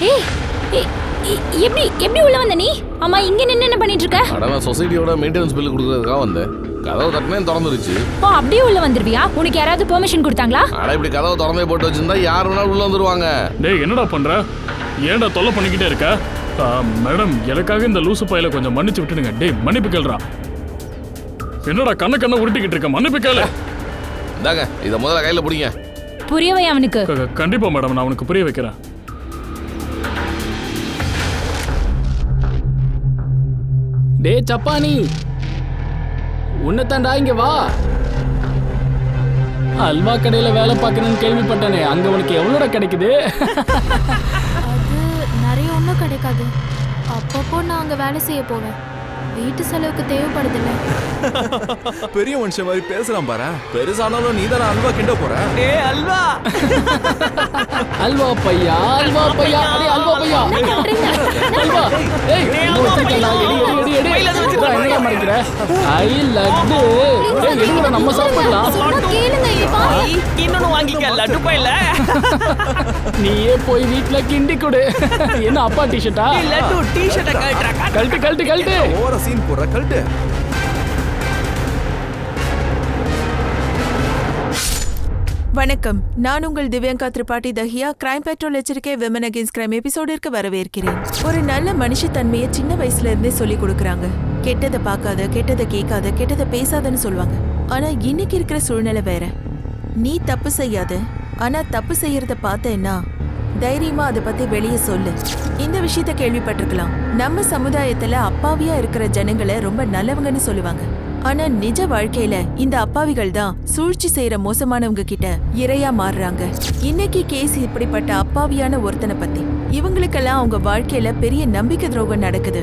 ஏய் எப்படி எப்படி உள்ள வந்த நீ? அம்மா இங்க நின்னு என்ன பண்ணிட்டு இருக்க? அட நான் சொசைட்டியோட மெயின்டெனன்ஸ் பில் கொடுக்கறதுக்காக வந்தேன். கதவு தட்டினே திறந்துருச்சு. ஓ அப்படியே உள்ள வந்துருவியா? உனக்கு யாராவது பெர்மிஷன் கொடுத்தாங்களா? அட இப்படி கதவு திறந்தே போட்டு வச்சிருந்தா யார் வேணாலும் உள்ள வந்துருவாங்க. டேய் என்னடா பண்ற? ஏன்டா தொல்லை பண்ணிக்கிட்டே இருக்க? மேடம் எனக்காக இந்த லூசு பையில கொஞ்சம் மன்னிச்சு விட்டுடுங்க. டேய் மன்னிப்பு கேளுடா. என்னடா கண்ண உருட்டிக்கிட்டு இருக்க? மன்னிப்பு கேளு. இந்தாங்க இத முதல்ல கையில பிடிங்க. புரியவை அவனுக்கு. கண்டிப்பா மேடம் நான் அவனுக்கு புரிய வைக்கிறேன். டே சப்பானி உன்னதாண்டா இங்க வா. அல்வா கடையில வேலை பார்க்கணும்னு கேள்விப்பட்டனே, அங்க உனக்கு எவ்வளோட கிடைக்குது? அது நிறைய ஒன்றும் கிடைக்காது. அப்பப்போ நான் அங்கே வேலை செய்ய போவேன். வீட்டு செலவுக்கு தேவைப்படுதில்ல. பெரிய மனுஷன் மாதிரி பேசுறான் பாரு. பெருசானாலும் நீ தானே அல்வா கிண்ட போற. அல்வா அல்வா பையா அல்வா பையா அடே அல்வா பையா அல்வா. ஏய் என்னடா மறைக்கிற? ஐ லட்டு. ஏய் எடுங்கடா நம்ம சாப்பிடலாம். கேளுங்க இப்பா. இன்னொன்னு வாங்கிக்க லட்டு பையில. நீயே போய் வீட்ல கிண்டி கொடு. என்ன அப்பா டி-ஷர்ட்டா? லட்டு டி-ஷர்ட்ட கழட்டு கழட்டு கழட்டு. ஓவரா சீன் போடுற கழட்டு. வணக்கம், நான் உங்கள் திவ்யங்கா திரிபாட்டி தஹியா. கிரைம் பெட்ரோல் எச்சரிக்கை விமன் அகேன்ஸ்ட் கிரைம் எபிசோடிற்கு வரவேற்கிறேன். ஒரு நல்ல மனுஷத்தன்மையை சின்ன வயசுல இருந்தே சொல்லி கொடுக்கறாங்க. கெட்டதை பார்க்காத, கெட்டதை கேட்காத, கெட்டதை பேசாதன்னு சொல்லுவாங்க. ஆனா இன்னைக்கு இருக்கிற சூழ்நிலை வேற. நீ தப்பு செய்யாத, ஆனா தப்பு செய்யறத பார்த்தேன்னா தைரியமா அதை பத்தி வெளியே சொல்லு. இந்த விஷயத்த கேள்விப்பட்டிருக்கலாம். நம்ம சமுதாயத்துல அப்பாவியா இருக்கிற ஜனங்களை ரொம்ப நல்லவங்கன்னு சொல்லுவாங்க. ஆனா நிஜ வாழ்க்கையில இந்த அப்பாவிகள் தான் சூழ்ச்சி செய்யற மோசமானவங்க கிட்ட இரையா மாறுறாங்க. இன்னைக்கு கேஸ் இப்படிப்பட்ட அப்பாவியான ஒருத்தனை பத்தி. இவங்களுக்கெல்லாம் அவங்க வாழ்க்கையில பெரிய நம்பிக்கை துரோகம் நடக்குது.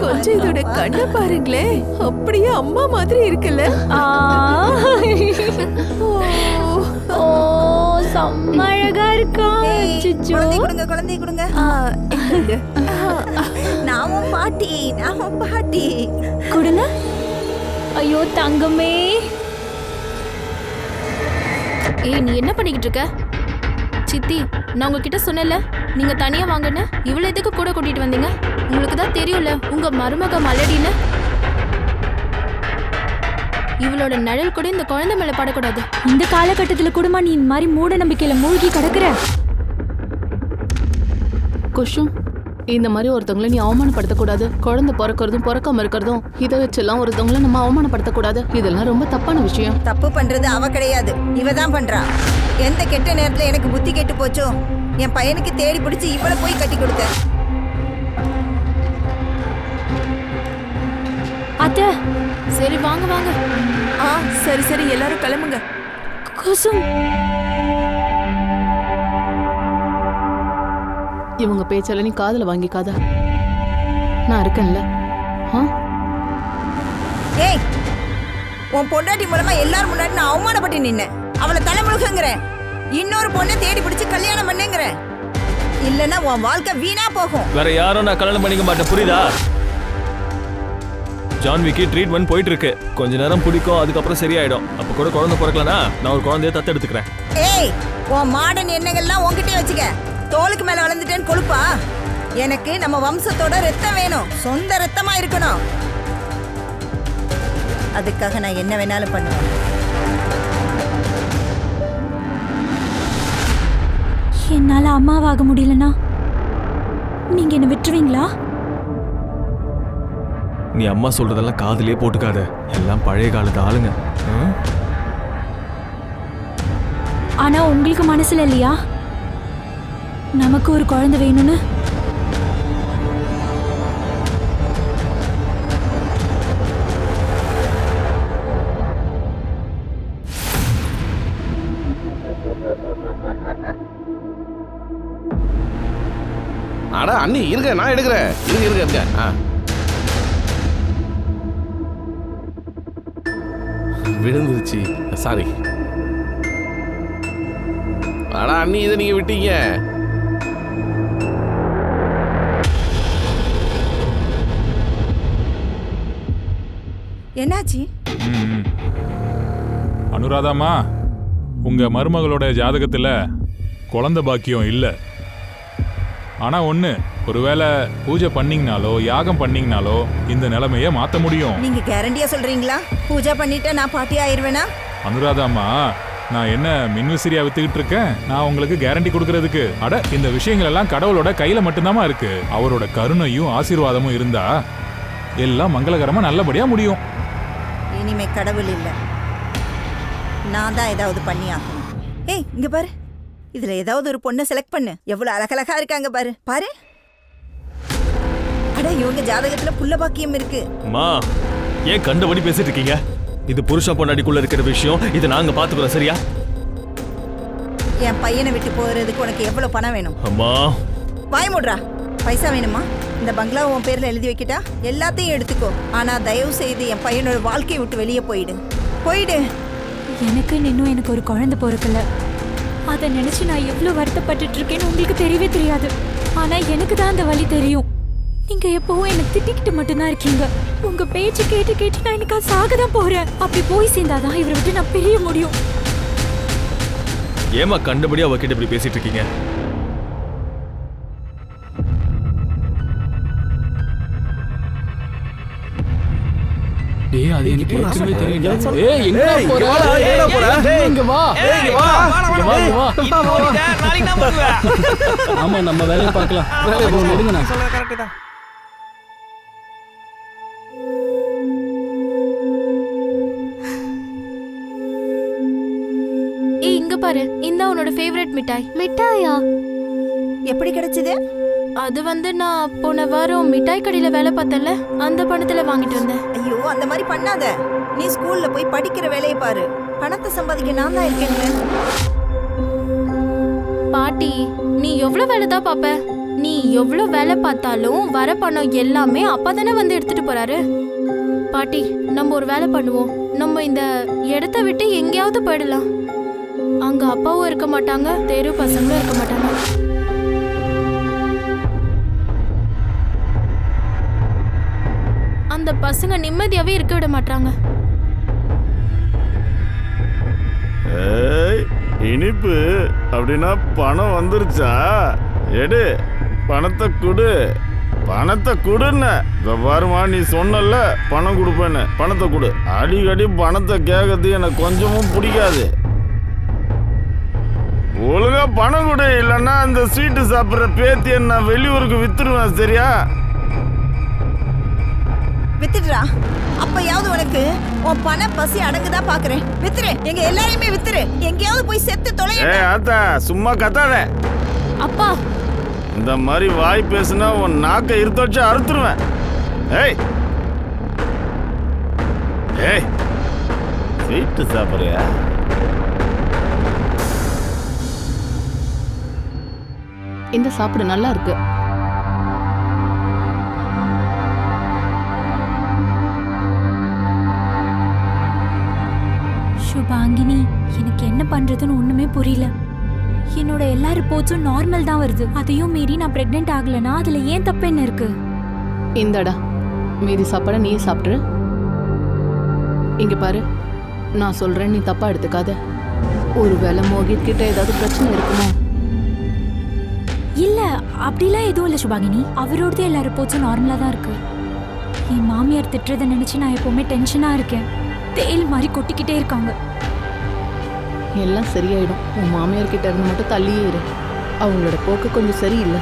கொஞ்சம் இதோட கண்ணை பாருங்களே, அப்படியே அம்மா மாதிரி இருக்குல்ல. செம்ம அழகா இருக்கா. குழந்தை கொடுங்க. நாமும் பாட்டி கொடுங்க. ஐயோ தங்கமே. ஏய் நீ என்ன பண்ணிக்கிட்டு இருக்க? சித்தி நான் உங்ககிட்ட சொன்னேன்ல நீங்க தனியா வாங்கன்னு. இவ்வளவு எதுக்கு கூட கூட்டிட்டு வந்தீங்க? உங்களுக்கு தான் தெரியும்ல உங்க மருமக மலடின்னு. இவளோட நிழல் கூட இந்த குழந்தை மேல படக்கூடாது. இந்த காலகட்டத்துல கூடமா நீ இந்த மாதிரி மூட நம்பிக்கையில மூழ்கி கிடக்குற? குஷும் இந்த மாதிரி ஒருத்தவங்களை நீ அவமானப்படுத்தக்கூடாது. குழந்தை பிறக்கிறதும் பிறக்காம இருக்கிறதும் இதை வச்செல்லாம் ஒருத்தவங்களை நம்ம அவமானப்படுத்தக்கூடாது. இதெல்லாம் ரொம்ப தப்பான விஷயம். தப்பு பண்றது அவ கிடையாது, இவ தான் பண்றா. எந்த கெட்ட நேரத்துல எனக்கு புத்தி கெட்டு போச்சோ என் பையனுக்கு தேடி பிடிச்சி இவளை போய் கட்டி கொடுத்த. அத்தை சரி வாங்க வாங்க. சரி சரி எல்லாரும் கிளம்புங்க. குசும் இவங்க பேச்சல நீ காதுல வாங்கிக்காத. நான் இருக்கேன்ல. ஏய் உன் பொண்டாட்டி மூலமா எல்லாரும் முன்னாடி நான் அவமானப்பட்டு நின்னேன். அவளை தலைமுழுக்குங்கிறேன். இன்னொரு பொண்ணை தேடி பிடிச்சு கல்யாணம் பண்ணுங்கிறேன். இல்லன்னா உன் வாழ்க்கை வீணா போகும். வேற யாரும் நான் கல்யாணம் பண்ணிக்க மாட்டேன், புரியுதா? ஜான்விக்கு ட்ரீட்மெண்ட் போயிட்டு இருக்கு. கொஞ்ச நேரம் பிடிக்கும், அதுக்கப்புறம் சரியாயிடும். அப்ப கூட குழந்தை பிறக்கலனா நான் ஒரு குழந்தைய தத்தெடுத்துக்கிறேன். ஏய் உன் மாடர்ன் எண்ணங்கள்லாம் உன்கிட்டே வச்சுக்க. தோலுக்கு மேல வளர்ந்துட்டேன்னு கொழுப்பா? எனக்கு நம்ம வம்சத்தோட ரத்தம் வேணும், சொந்த ரத்தமா இருக்கணும். அதுக்காக நான் என்ன வேணாலும் பண்ணுவேன். என்னால அம்மாவாக முடியலனா நீங்க என்ன விட்டுருவீங்களா? நீ அம்மா சொல்றதெல்லாம் காதுலயே போட்டுக்காத. எல்லாம் பழைய காலத்து ஆளுங்க. ஆனா உங்களுக்கு மனசுல இல்லையா நமக்கு ஒரு குழந்தை வேணும்னு? அட அண்ணி இருக்க, நான் எடுக்கிறேன். இருக்க. விழுந்துருச்சு, சாரி. அட அண்ணி இதை நீங்க விட்டீங்க. என்னாச்சு? அனுராதாமா, உங்க மருமகளோட ஜாதகத்துல குழந்தை பாக்கியம் இல்லை. ஆனா ஒண்ணு, ஒருவேளை பூஜை பண்ணீங்கனாலோ யாகம் பண்ணீங்கனாலோ இந்த நிலைமைய மாத்த முடியும். நீங்க கேரண்டியா சொல்றீங்களா? பூஜை பண்ணிட்டா நான் பாட்டி ஆயிருவேனா? அனுராதாமா, நான் என்ன மின்விசிறியா வித்துக்கிட்டு இருக்கேன்? நான் உங்களுக்கு கேரண்டி கொடுக்கறதுக்கு. அட, இந்த விஷயங்கள் எல்லாம் கடவுளோட கையில மட்டும்தாமா இருக்கு. அவரோட கருணையும் ஆசீர்வாதமும் இருந்தா எல்லாம் மங்களகரமா நல்லபடியா முடியும். இனிமே கடவுள் இல்ல, நான் தான் ஏதாவது பண்ணி ஆகணும். ஏய், இங்க பாரு, இதுல ஏதாவது ஒரு பொண்ணை செலக்ட் பண்ணு. எவ்வளவு அழகழகா இருக்காங்க பாரு பாரு. அட, இவங்க ஜாதகத்துல புள்ள பாக்கியம் இருக்கு. அம்மா, ஏன் கண்டபடி பேசிட்டு இருக்கீங்க? இது புருஷன் பொண்டாட்டிக்குள்ள இருக்கிற விஷயம். இதை நாங்க பாத்துக்கிறோம், சரியா? என் பையனை விட்டு போறதுக்கு உனக்கு எவ்வளவு பணம் வேணும்? அம்மா, வாய் மூடுறா. பைசா வேணுமா? இந்த பங்களாவை உன் பேர்ல எழுதி வைக்கிட்டா எல்லாத்தையும் எடுத்துக்கோ. ஆனா தயவு செய்து என் பையனோட வாழ்க்கையை விட்டு வெளியே போயிடு. போயிடு. எனக்கு இன்னும் எனக்கு ஒரு குழந்தை பிறக்கல. அதை நினைச்சு நான் எவ்வளவு வருத்தப்பட்டுட்டு இருக்கேன்னு உங்களுக்கு தெரியவே தெரியாது. ஆனா எனக்கு தான் அந்த வலி தெரியும். நீங்க எப்பவும் என்ன திட்டிக்கிட்டு மட்டும்தான் இருக்கீங்க. உங்க பேச்சு கேட்டு கேட்டு நான் எனக்கு சாகதான் போறேன். அப்படி போய் சேர்ந்தாதான் இவரை விட்டு நான் பிரிய முடியும். ஏமா கண்டபடி அவகிட்ட இப்படி பேசிட்டு இருக்கீங்க? டேய், அது எனக்கு ஏற்கனவே தெரியும். ஏய், எங்கடா போற? இங்க வா. ஆமா, நம்ம வேலையை பார்க்கலாம். எடுங்கண்ணா. ஏய், இங்க பாரு, இந்த உன்னோட ஃபேவரட் மிட்டாய். மிட்டாயா? எப்படி கிடைச்சது? அது வந்து நான் போன வாரம் மிட்டாய் கடையில வேலை பார்த்தல, அந்த பணத்துல வாங்கிட்டு வந்தேன். ஐயோ, அந்த மாதிரி பண்ணாத. நீ ஸ்கூல்ல போய் படிக்கிற வேலையை பாரு. பணத்தை சம்பாதிக்க நான் தான் இருக்கேன். பாட்டி, நீ எவ்வளவு வேலை தான் பாப்ப? நீ எவ்வளவு வேலை பார்த்தாலும் வர பணம் எல்லாமே அப்பா தானே வந்து எடுத்துட்டு போறாரு. பாட்டி, நம்ம ஒரு வேலை பண்ணுவோம். நம்ம இந்த இடத்த விட்டு எங்கேயாவது போயிடலாம். அங்க அப்பாவும் இருக்க மாட்டாங்க, தெரு பசங்களும் இருக்க மாட்டாங்க. அந்த பசங்க நிம்மதியாவே இருக்க விட மாட்டாங்க. இனிப்பு அப்படின்னா பணம் வந்துருச்சா? எடு, பணத்தை கொடு. பணத்தை கொடுன்னு பாருமா, நீ சொன்னல பணம் கொடுப்பேன்னு. பணத்தை கொடு. அடிக்கடி பணத்தை கேட்கறது எனக்கு கொஞ்சமும் பிடிக்காது. ஒழுங்கா பணம் கொடு, இல்லைன்னா அந்த ஸ்வீட்டு சாப்பிட்ற பேத்தியை நான் வெளியூருக்கு வித்துருவேன், சரியா? வித்துடுறா. அப்பயாவது உனக்கு உன் பண பசி அடங்குதா பாக்குறேன். வித்துரு, எங்க எல்லாரையுமே வித்துரு. எங்கேயாவது போய் செத்து தொலைய. ஏய் ஆத்தா, சும்மா கத்தாத. அப்பா, இந்த மாதிரி வாய் பேசுனா உன் நாக்கை இருத்த வச்சு அறுத்துருவேன். ஏய் ஏய், ஸ்வீட்டு சாப்பிட்றியா? இந்த சாப்பிடு, நல்லா இருக்கு. சுபாங்கினி, எனக்கு என்ன பண்றதுன்னு ஒண்ணுமே புரியல. என்னோட எல்லா ரிப்போர்ட்ஸும் நார்மல் தான் வருது. அதையும் மீறி நான் பிரெக்னென்ட் ஆகலனா அதுல ஏன் தப்பு என்ன இருக்கு? இந்தடா, மீதி சாப்பாட நீயே சாப்பிட்ரு. இங்க பாரு, நான் சொல்றேன், நீ தப்பா எடுத்துக்காத. ஒருவேளை மோகித் கிட்ட ஏதாவது பிரச்சனை இருக்குமோ? இல்ல, அப்படிலாம் எதுவும் இல்ல சுபாங்கினி. அவரோடதே எல்லா ரிப்போர்ட்ஸும் நார்மலா தான் இருக்கு. என் மாமியார் திட்டுறதை நினைச்சு நான் எப்பவுமே டென்ஷனா இருக்கேன். தேல் மாதிரி கொட்டிக்கிட்டே இருக்காங்க. எல்லாம் சரியாயிடும். உன் மாமியார் கிட்ட இருந்து மட்டும் தள்ளியே இரு. அவங்களோட போக்கு கொஞ்சம் சரியில்லை.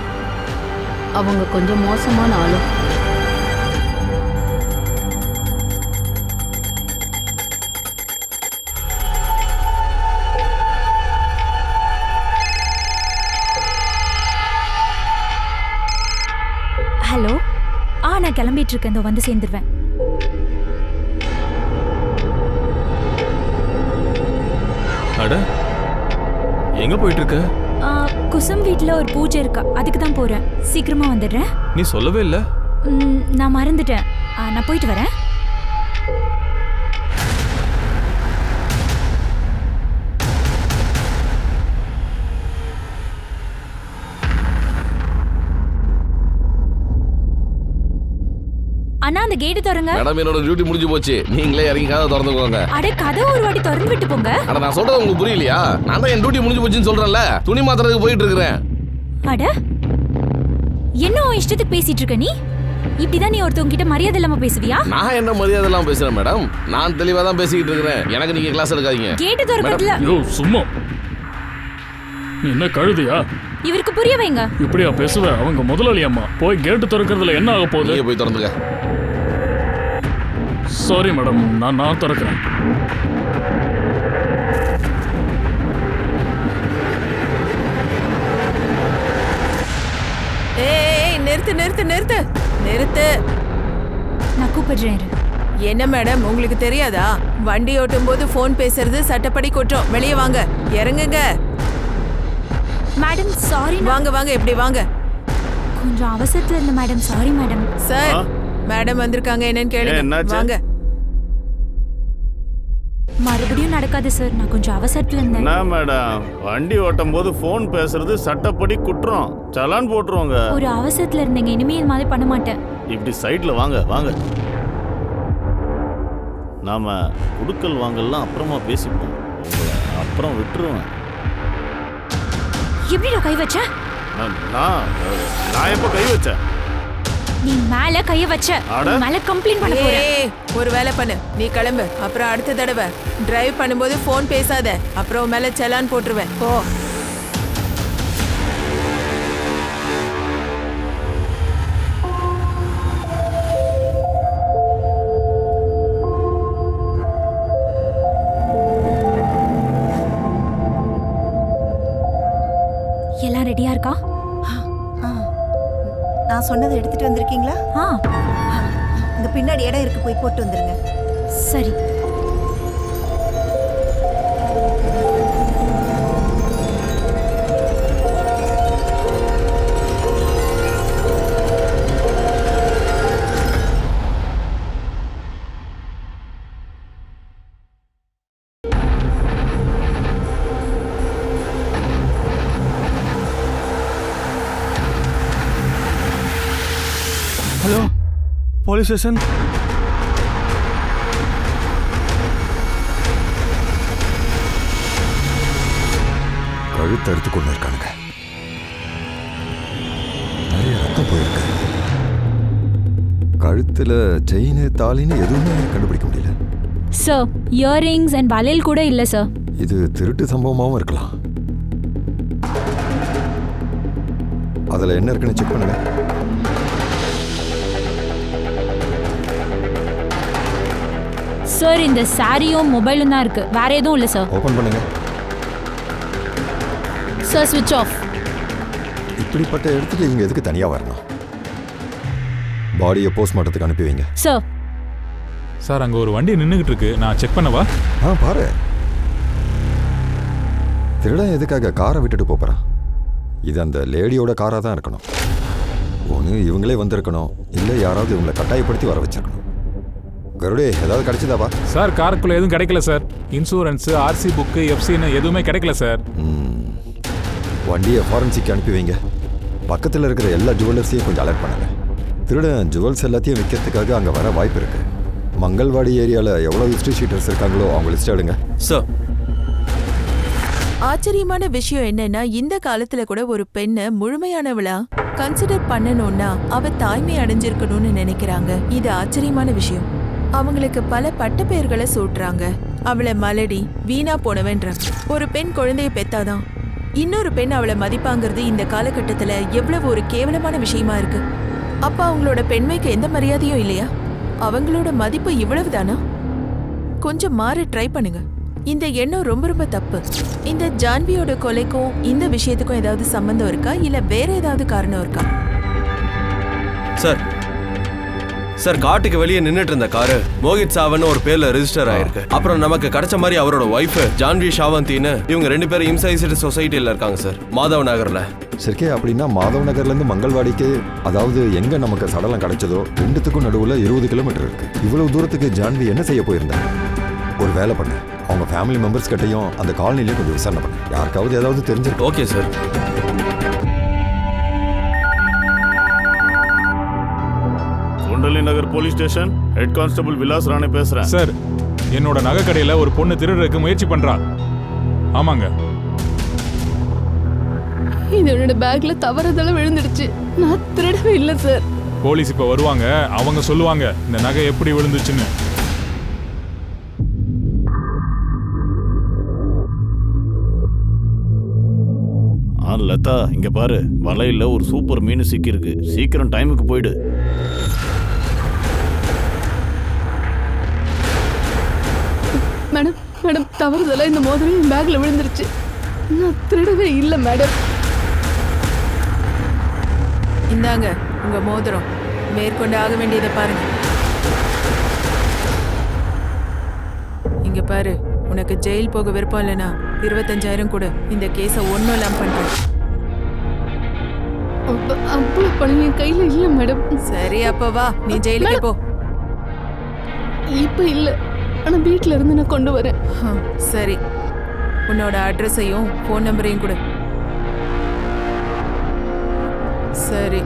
அவங்க கொஞ்சம் மோசமான ஆளு. ஹலோ. நான் கிளம்பிட்டு இருக்கேன். இதோ வந்து சேர்ந்துருவேன். அட, எங்க போயிட்டு இருக்க? குசும் வீட்ல ஒரு பூஜை இருக்கா, அதுக்கு தான் போறேன். சீக்கிரமா வந்துடுறேன். நீ சொல்லவே இல்ல. நான் மறந்துட்டேன். நான் போயிட்டு வரேன். அண்ணா அந்த கேட் திறங்க. மேடம் என்னோட டியூட்டி முடிஞ்சு போச்சு. நீங்களே இறங்கி கதவை திறந்துக்கோங்க. அட கதவு ஒரு வாட்டி திறந்து விட்டு போங்க. அட நான் சொல்றது உங்களுக்கு புரியலையா? நான் தான் என் டியூட்டி முடிஞ்சு போச்சுன்னு சொல்றேன்ல. துணி மாத்துறதுக்கு போயிட்டு இருக்கிறேன். அட என்ன உன் இஷ்டத்துக்கு பேசிட்டு இருக்க நீ? இப்படிதான் நீ ஒருத்தவங்க கிட்ட மரியாதை இல்லாம பேசுவியா? நான் என்ன மரியாதை இல்லாம பேசுறேன் மேடம்? நான் தெளிவா தான் பேசிக்கிட்டு இருக்கிறேன். எனக்கு நீங்க கிளாஸ் எடுக்காதீங்க. கேட் திறக்கறதுல யோ சும்மா நீ என்ன கழுதியா? இவருக்கு புரிய வைங்க. இப்படியா பேசுவ? அவங்க முதலாளி அம்மா. போய் கேட்டு திறக்கிறதுல என்ன ஆக போகுது? நீங்க போய் திறந்துக்க. சாரி மேடம், நான் திறக்கிறேன். ஏய் நிறுத்து நிறுத்து நிறுத்து நிறுத்து. நான் கூப்பிடுறேன். என்ன மேடம் உங்களுக்கு தெரியாதா? வண்டி ஓட்டும் போது போன் பேசுறது சட்டப்படி குற்றம். வெளியே வாங்க. இறங்குங்க. Madam sorry. வாங்க வாங்க இப்படி வாங்க. கொஞ்சம் அவசரத்துல இருந்த madam. Sorry madam. Sir madam வந்திருக்காங்க, என்னன்னு கேளுங்க. வாங்க. மறுபடியும் நடக்காது சார், நான் கொஞ்சம் அவசரத்துல இருந்தேன். என்ன மேடம், வண்டி ஓட்டும் போது போன் பேசுறது சட்டப்படி குற்றம். சலான் போட்டுருவாங்க. ஒரு அவசரத்துல இருந்தேங்க, இனிமே இது மாதிரி பண்ண மாட்டேன். இப்படி சைட்ல வாங்க வாங்க. நாம குடுக்கல் வாங்கலாம் அப்புறமா பேசிப்போம். அப்புறம் விட்டுருவேன். எப்படிடா கை வச்ச? நான் எப்ப கை வச்சேன்? நீ மேல கைய வச்ச. மேல கம்ப்ளைண்ட் பண்ண போறேன். ஒரு வேலை பண்ணு, நீ கிளம்பு. அப்புறம் அடுத்த தடவை டிரைவ் பண்ணும்போது போன் பேசாத. அப்புறம் மேல சலான் போட்டுருவேன். போ. எல்லாம் ரெடியா இருக்கா? நான் சொன்னதை எடுத்துட்டு வந்திருக்கீங்களா? இந்த பின்னாடி இடம் இருக்கு, போய் போட்டு வந்துருங்க. சரி. Hello police station. கழுத்து அறுத்து கொண்டு இருக்கானுங்க. நிறைய ரத்தம் போயிருக்கு. கழுத்துல செயின் தாலின்னு எதுவுமே கண்டுபிடிக்க முடியல சார். இயரிங்ஸ் அண்ட் வளையல் கூட இல்ல சார். இது திருட்டு சம்பவமாகவும் இருக்கலாம். அதுல என்ன இருக்குன்னு செக் பண்ணுங்க. சார் இந்த சாரியும் மொபைலும் தான் இருக்கு, வேற எதுவும் இல்ல சார். ஓபன் பண்ணுங்க. சார் ஸ்விட்ச் ஆஃப். இப்படிப்பட்ட இடத்துக்கு இவங்க எதுக்கு தனியா வரணும்? பாடியை போஸ்ட்மார்ட்டத்துக்கு அனுப்பி வைங்க. சார். சார் அங்க ஒரு வண்டி நின்னுகிட்டு இருக்கு, நான் செக் பண்ணவா? பாரு. திருடன் எதுக்காக காரை விட்டுட்டு போறான்? இது அந்த லேடியோட காரா தான் இருக்கணும். ஒன்று இவங்களே வந்திருக்கணும், இல்லை யாராவது இவங்களை கட்டாயப்படுத்தி வர வச்சிருக்கணும். கருடே ஏதாவது கிடைச்சதாப்பா? சார் காருக்குள்ள எதுவும் கிடைக்கல சார். இன்சூரன்ஸ், ஆர்சி புக்கு, எஃப்சின்னு எதுவுமே கிடைக்கல சார். வண்டியை ஃபாரன்சிக்கு அனுப்பி வைங்க. பக்கத்தில் இருக்கிற எல்லா ஜுவல்லர்ஸையும் கொஞ்சம் அலர்ட் பண்ணுங்க. திருடன் ஜுவல்ஸ் எல்லாத்தையும் விற்கிறதுக்காக அங்கே வர வாய்ப்பு இருக்கு. மங்கள்வாடி ஏரியாவில் எவ்வளோ ஹிஸ்ட்ரி ஷீட்டர்ஸ் இருக்காங்களோ அவங்க லிஸ்ட் எடுங்க. சார் ஆச்சரியமான விஷயம் என்னன்னா, இந்த காலத்துல கூட ஒரு பெண்ணை முழுமையானவளா கன்சிடர் பண்ணணும்னா அவ தாய்மை அடைஞ்சிருக்கணும்னு நினைக்கிறாங்க. இது ஆச்சரியமான விஷயம். அவங்களுக்கு பல பட்ட பெயர்களை சூட்டுறாங்க. அவளை மலடி, வீணா போனவன்றாங்க. ஒரு பெண் குழந்தைய பெத்தாதான் இன்னொரு பெண் அவளை மதிப்பாங்கிறது இந்த காலகட்டத்துல எவ்வளவு ஒரு கேவலமான விஷயமா இருக்கு. அப்ப அவங்களோட பெண்மைக்கு எந்த மரியாதையும் இல்லையா? அவங்களோட மதிப்பு இவ்வளவுதானா? கொஞ்சம் மாற ட்ரை பண்ணுங்க. இந்த எண்ணம் ரொம்ப ரொம்ப தப்பு. இந்த ஜான்வியோட கொலைக்கும் இந்த விஷயத்துக்கும் ஏதாவது சம்பந்தம் இருக்கா, இல்ல வேற ஏதாவது காரணம் இருக்கா? சார் காட்டுக்கு வெளியே நின்னுட்டு இருந்த காரு மோகித் சாவன் ஒரு பேர்ல ரெஜிஸ்டர் ஆயிருக்கு. அப்புறம் நமக்கு கிடைச்ச மாதிரி அவரோட ஒய்ஃப் ஜான்வி ஷாவந்தின்னு இவங்க 2 பேரும் இம்சைசிட்டி சொசைட்டில இருக்காங்க சார், மாதவ் நகர்ல. சரிக்கே, அப்படின்னா மாதவ் நகர்ல இருந்து மங்கள்வாடிக்கு, அதாவது எங்க நமக்கு சடலம் கிடைச்சதோ ரெண்டுத்துக்கும் நடுவுல 20 கிலோமீட்டர் இருக்கு. இவ்வளவு தூரத்துக்கு ஜான்வி என்ன செய்ய போயிருந்தாங்க? ஒரு வேலை பண்ணு, அவங்க ஃபேமிலி மெம்பர்ஸ் கிட்டையும் அந்த காலனிலையும் கொஞ்சம் விசாரணை பண்ணு. யாருக்காவது ஏதாவது தெரிஞ்சிருக்கு? Okay sir. Kundali Nagar police station head constable Vilas Rane பேசுறேன். சார், என்னோட நகை கடையில ஒரு பொண்ணு திருடுறதுக்கு முயற்சி பண்றா. ஆமாங்க. இது என்னோட பேக்ல தவறுதலா விழுந்துடுச்சு. நான் திருடவே இல்லை சார். போலீஸ் இப்ப வருவாங்க, அவங்க சொல்லுவாங்க இந்த நகை எப்படி விழுந்துச்சுன்னு. லதா, இங்க பாரு, வலையில ஒரு சூப்பர் மீன் சிக்கி இருக்கு. சீக்கிரம் டைமுக்கு போயிடு. மேடம் மேடம், தவறுதலா இந்த மோதிரம் என் பேக்ல விழுந்துருச்சு. நான் திருடவே இல்லை மேடம். இந்தாங்க உங்க மோதிரம். மேற்கொண்டு ஆக வேண்டியதை பாருங்க. இங்க பாரு, உனக்கு ஜெயில் போக விருப்பம் இல்லைனா 25,000 கொடு. இந்த கேஸை ஒன்றும் இல்லாம பண்றேன். அவ்வளோ பணம் என் கையில இல்லை மேடம். சரி, அப்ப வா, நீ ஜெயிலுக்கு போ. இப்ப இல்லை, ஆனா வீட்டுல இருந்து நான் கொண்டு வரேன். சரி, உன்னோட அட்ரஸையும் ஃபோன் நம்பரையும் கொடு. சரி,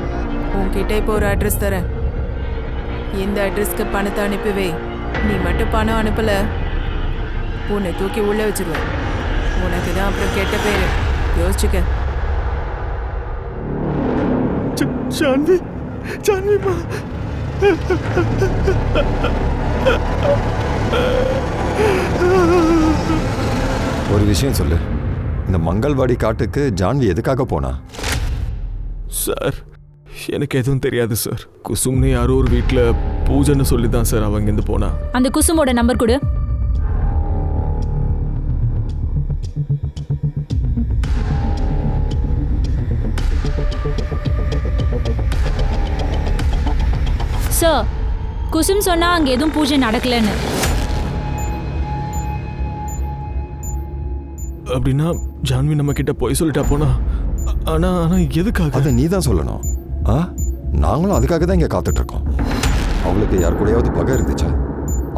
உன்கிட்ட இப்போ ஒரு அட்ரஸ் தரேன். இந்த அட்ரஸ்க்கு பணத்தை அனுப்பி வை. நீ மட்டும் பணம் அனுப்பல, உன்னை தூக்கி உள்ள வச்சிருவேன். உனக்கு தான் அப்புறம் கெட்ட பேரு. யோசிச்சுக்க. ஜான்வி, ஜான்விமா. ஒரு விஷயம் சொல்லு, இந்த மங்கள்வாடி காட்டுக்கு ஜான்வி எதுக்காக போனா? சார், எனக்கு எதுவும் தெரியாது சார். குசும்னு யாரோ ஒரு வீட்டில் பூஜைன்னு சொல்லி தான் சார் அவங்க இருந்து போனா. அந்த குசுமோட நம்பர் கொடு. சார், குசும் சொன்னா அங்க எதுவும் பூஜை நடக்கலன்னு. அப்படின்னா ஜான்வி நம்ம கிட்ட போய் சொல்லிட்டா போனா. ஆனா ஆனா எதுக்காக? அதை நீ தான் சொல்லணும். நாங்களும் அதுக்காக தான் இங்கே காத்துட்டு இருக்கோம். அவங்களுக்கு யார் கூடயாவது பகை இருந்துச்சா?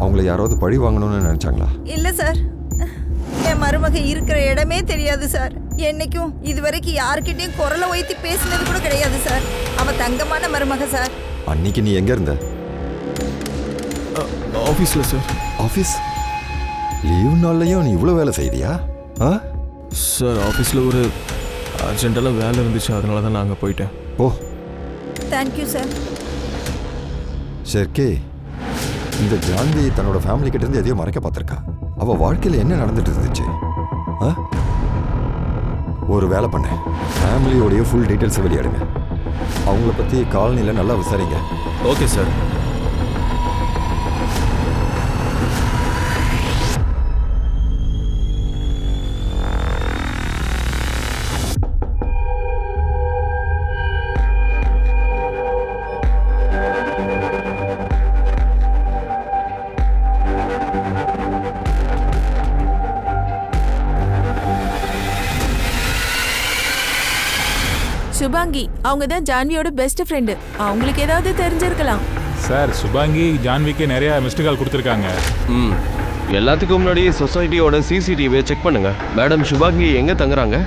அவங்கள யாராவது பழி வாங்கணும்னு நினைச்சாங்களா? இல்ல சார், என் மருமக இருக்கிற இடமே தெரியாது சார். என்னைக்கும் இதுவரைக்கும் யாருக்கிட்டையும் குரலை உயர்த்தி பேசினது கூட கிடையாது சார். அவ தங்கமான மருமக சார். அன்னைக்கு நீ எங்க இருந்த? ஆஃபீஸில் சார். ஆஃபீஸ்? லீவ் நாள்லையும் நீ இவ்வளோ வேலை செய்தியா? சார், ஆஃபீஸில் ஒரு அர்ஜென்ட்டான வேலை இருந்துச்சு, அதனால தான் நான் அங்கே போயிட்டேன். ஓ, தேங்க்யூ சார். ஷெர்கே, இந்த ஜான்வி தன்னோட ஃபேமிலி கிட்ட இருந்து எதையோ மறைக்க பார்த்துருக்கா. அவ வாழ்க்கையில் என்ன நடந்துட்டு இருந்துச்சு? ஒரு வேலை பண்ண, ஃபேமிலியோடைய ஃபுல் டீட்டெயில்ஸை வெளியிடுங்க. அவங்கள பற்றி காலனியில் நல்லா விசாரிங்க. Okay sir. சுபாங்கி, அவங்க தான் ஜான்வியோட பெஸ்ட் ஃப்ரெண்டு. அவங்களுக்கு ஏதாவது தெரிஞ்சிருக்கலாம். சார், சுபாங்கி ஜான்விக்கு நிறைய மிஸ்டு கால் கொடுத்துருக்காங்க. எல்லாத்துக்கும் முன்னாடி சொசைட்டியோட சிசிடிவியை செக் பண்ணுங்க. மேடம், சுபாங்கி எங்க தங்குறாங்க?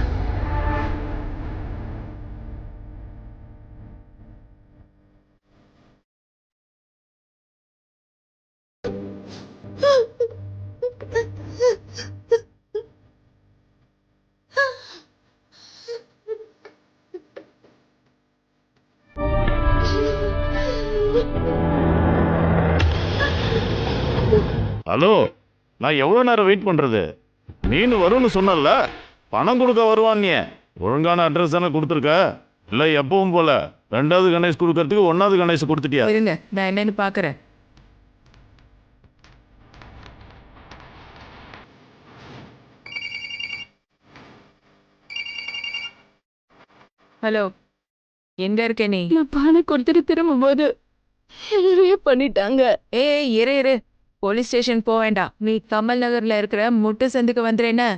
ஹலோ, நான் எவ்வளோ நேரம் வெயிட் பண்ணுறது? மீன் வரும்னு சொன்னல, பணம் கொடுக்க வருவான். நீ ஒழுங்கான அட்ரஸ் தானே கொடுத்துருக்க? இல்லை எப்பவும் போல 2வது கணேஷ் கொடுக்கறதுக்கு 1வது கணேஷ் கொடுத்துட்டியா? இருங்க, நான் என்னன்னு பார்க்குறேன். ஹலோ, எங்க இருக்க நீ? நான் பணம் கொடுத்துட்டு திரும்பும்போது பண்ணிட்டாங்க. ஏய், இரு, போலீஸ் ஸ்டேஷன் போக வேண்டாம். நீ கமல் நகர்ல இருக்கிற முட்டு சந்துக்கு வந்துறேன்னு.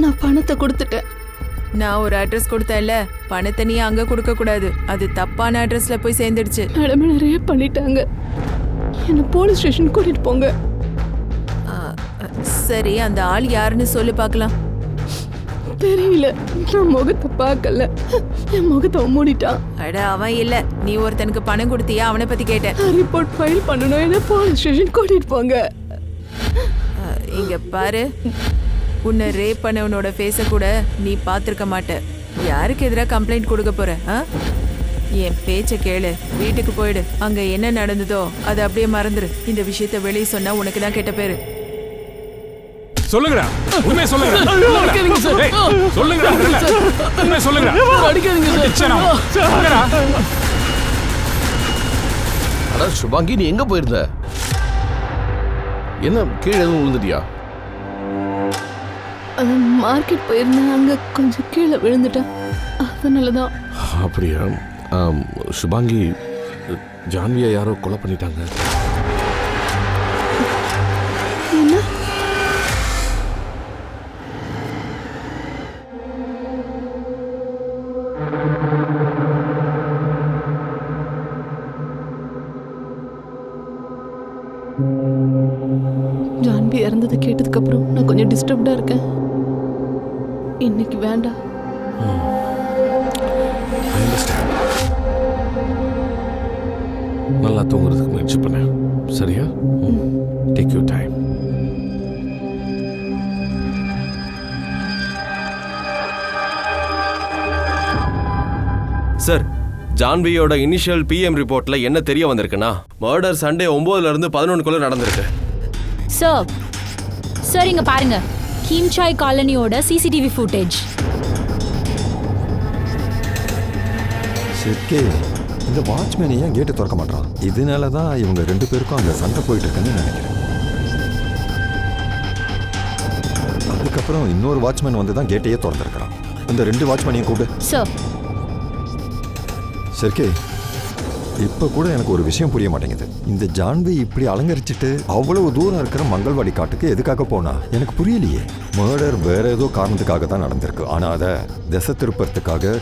நான் பணத்தை கொடுத்துட்டேன். நான் ஒரு அட்ரஸ் கொடுத்தேன்ல, பணத்தை நீ அங்க கொடுக்க கூடாது. அது தப்பான அட்ரஸ்ல போய் சேர்ந்துடுச்சு. மேடம் என்ன ரேப் பண்ணிட்டாங்க. என்ன போலீஸ் ஸ்டேஷன் கூட்டிட்டு போங்க. சரி, அந்த ஆள் யாருன்னு சொல்லு பார்க்கலாம். தெரியல, நான் முகத்தை பார்க்கல. என் முகத்தை மூடிட்டான். அட அவன் இல்ல, நீ ஒருத்தனுக்கு பணம் கொடுத்தியா? அவனை பத்தி கேட்டேன். ரிப்போர்ட் ஃபைல் பண்ணணும், என்ன போலீஸ் ஸ்டேஷன் கூட்டிட்டு போங்க. இங்க பாரு, உன்னை ரேப் பண்ணவனோட ஃபேஸ கூட நீ பார்த்திருக்க மாட்ட. யாருக்கு எதிராக கம்ப்ளைண்ட் கொடுக்க போற? என் பேச்ச கேளு, வீட்டுக்கு போயிடு. அங்க என்ன நடந்ததோ அதை அப்படியே மறந்துரு. இந்த விஷயத்த வெளியே சொன்னா உனக்கு தான் கெட்ட பேரு. சொல்லுங்கடா, உண்மையை சொல்லுங்க. அடிக்காதீங்க சார். ஏய், சொல்லுங்கடா, உண்மையை சொல்லுங்கடா. அடிக்காதீங்க சார். கிச்சனா, சொல்லுங்கடா. அட சுபாங்கி, நீ எங்க போயிருந்த? என்ன கீழே எதுவும் விழுந்துட்டியா? மார்க்கெட் போயிருந்தேன், அங்க கொஞ்சம் கீழே விழுந்துட்டேன். அதனாலதான். அப்படியா? சுபாங்கி, ஜான்வியை யாரோ கொலை பண்ணிட்டாங்க. என்ன? ஜான்வி இறந்ததை கேட்டதுக்கு அப்புறம் நான் கொஞ்சம் டிஸ்டர்ப்டா இருக்கேன். இன்னைக்கு வேண்டாம். நல்லா தூங்குறதுக்கு முயற்சி பண்ண, சரியா? Take you time. சார், ஜான்வியோட இனிஷியல் பிஎம் ரிப்போர்ட்ல என்ன தெரிய வந்திருக்குன்னா, மர்டர் சண்டே 9ல இருந்து 11க்குள்ள நடந்திருக்கு. சார் இங்க பாருங்க, ஹீம்சாய் காலனியோட சிசிடிவி ஃபுட்டேஜ். சரி, இந்த வாட்ச்மேன் ஏன் கேட்டு திறக்க மாட்டான்? இதனால தான் இவங்க 2 பேருக்கும் அங்கே சண்டை போயிட்டு இருக்குன்னு நினைக்கிறேன். அதுக்கப்புறம் இன்னொரு வாட்ச்மேன் வந்து தான் கேட்டையே திறந்துருக்கிறான். இந்த 2 வாட்ச்மேனையும் கூப்பிடு. சார் சரிக்கே, இப்போ கூட எனக்கு ஒரு விஷயம் புரிய மாட்டேங்குது. இந்த ஜான்வி இப்படி அலங்கரிச்சிட்டு அவ்வளவு தூரம் இருக்கிற மங்கள்வாடி காட்டுக்கு எதுக்காக போனா எனக்கு புரியலையே. மர்டர் வேற ஏதோ காரணத்துக்காக தான் நடந்திருக்கு, ஆனால் அதை திசை திருப்பறதுக்காக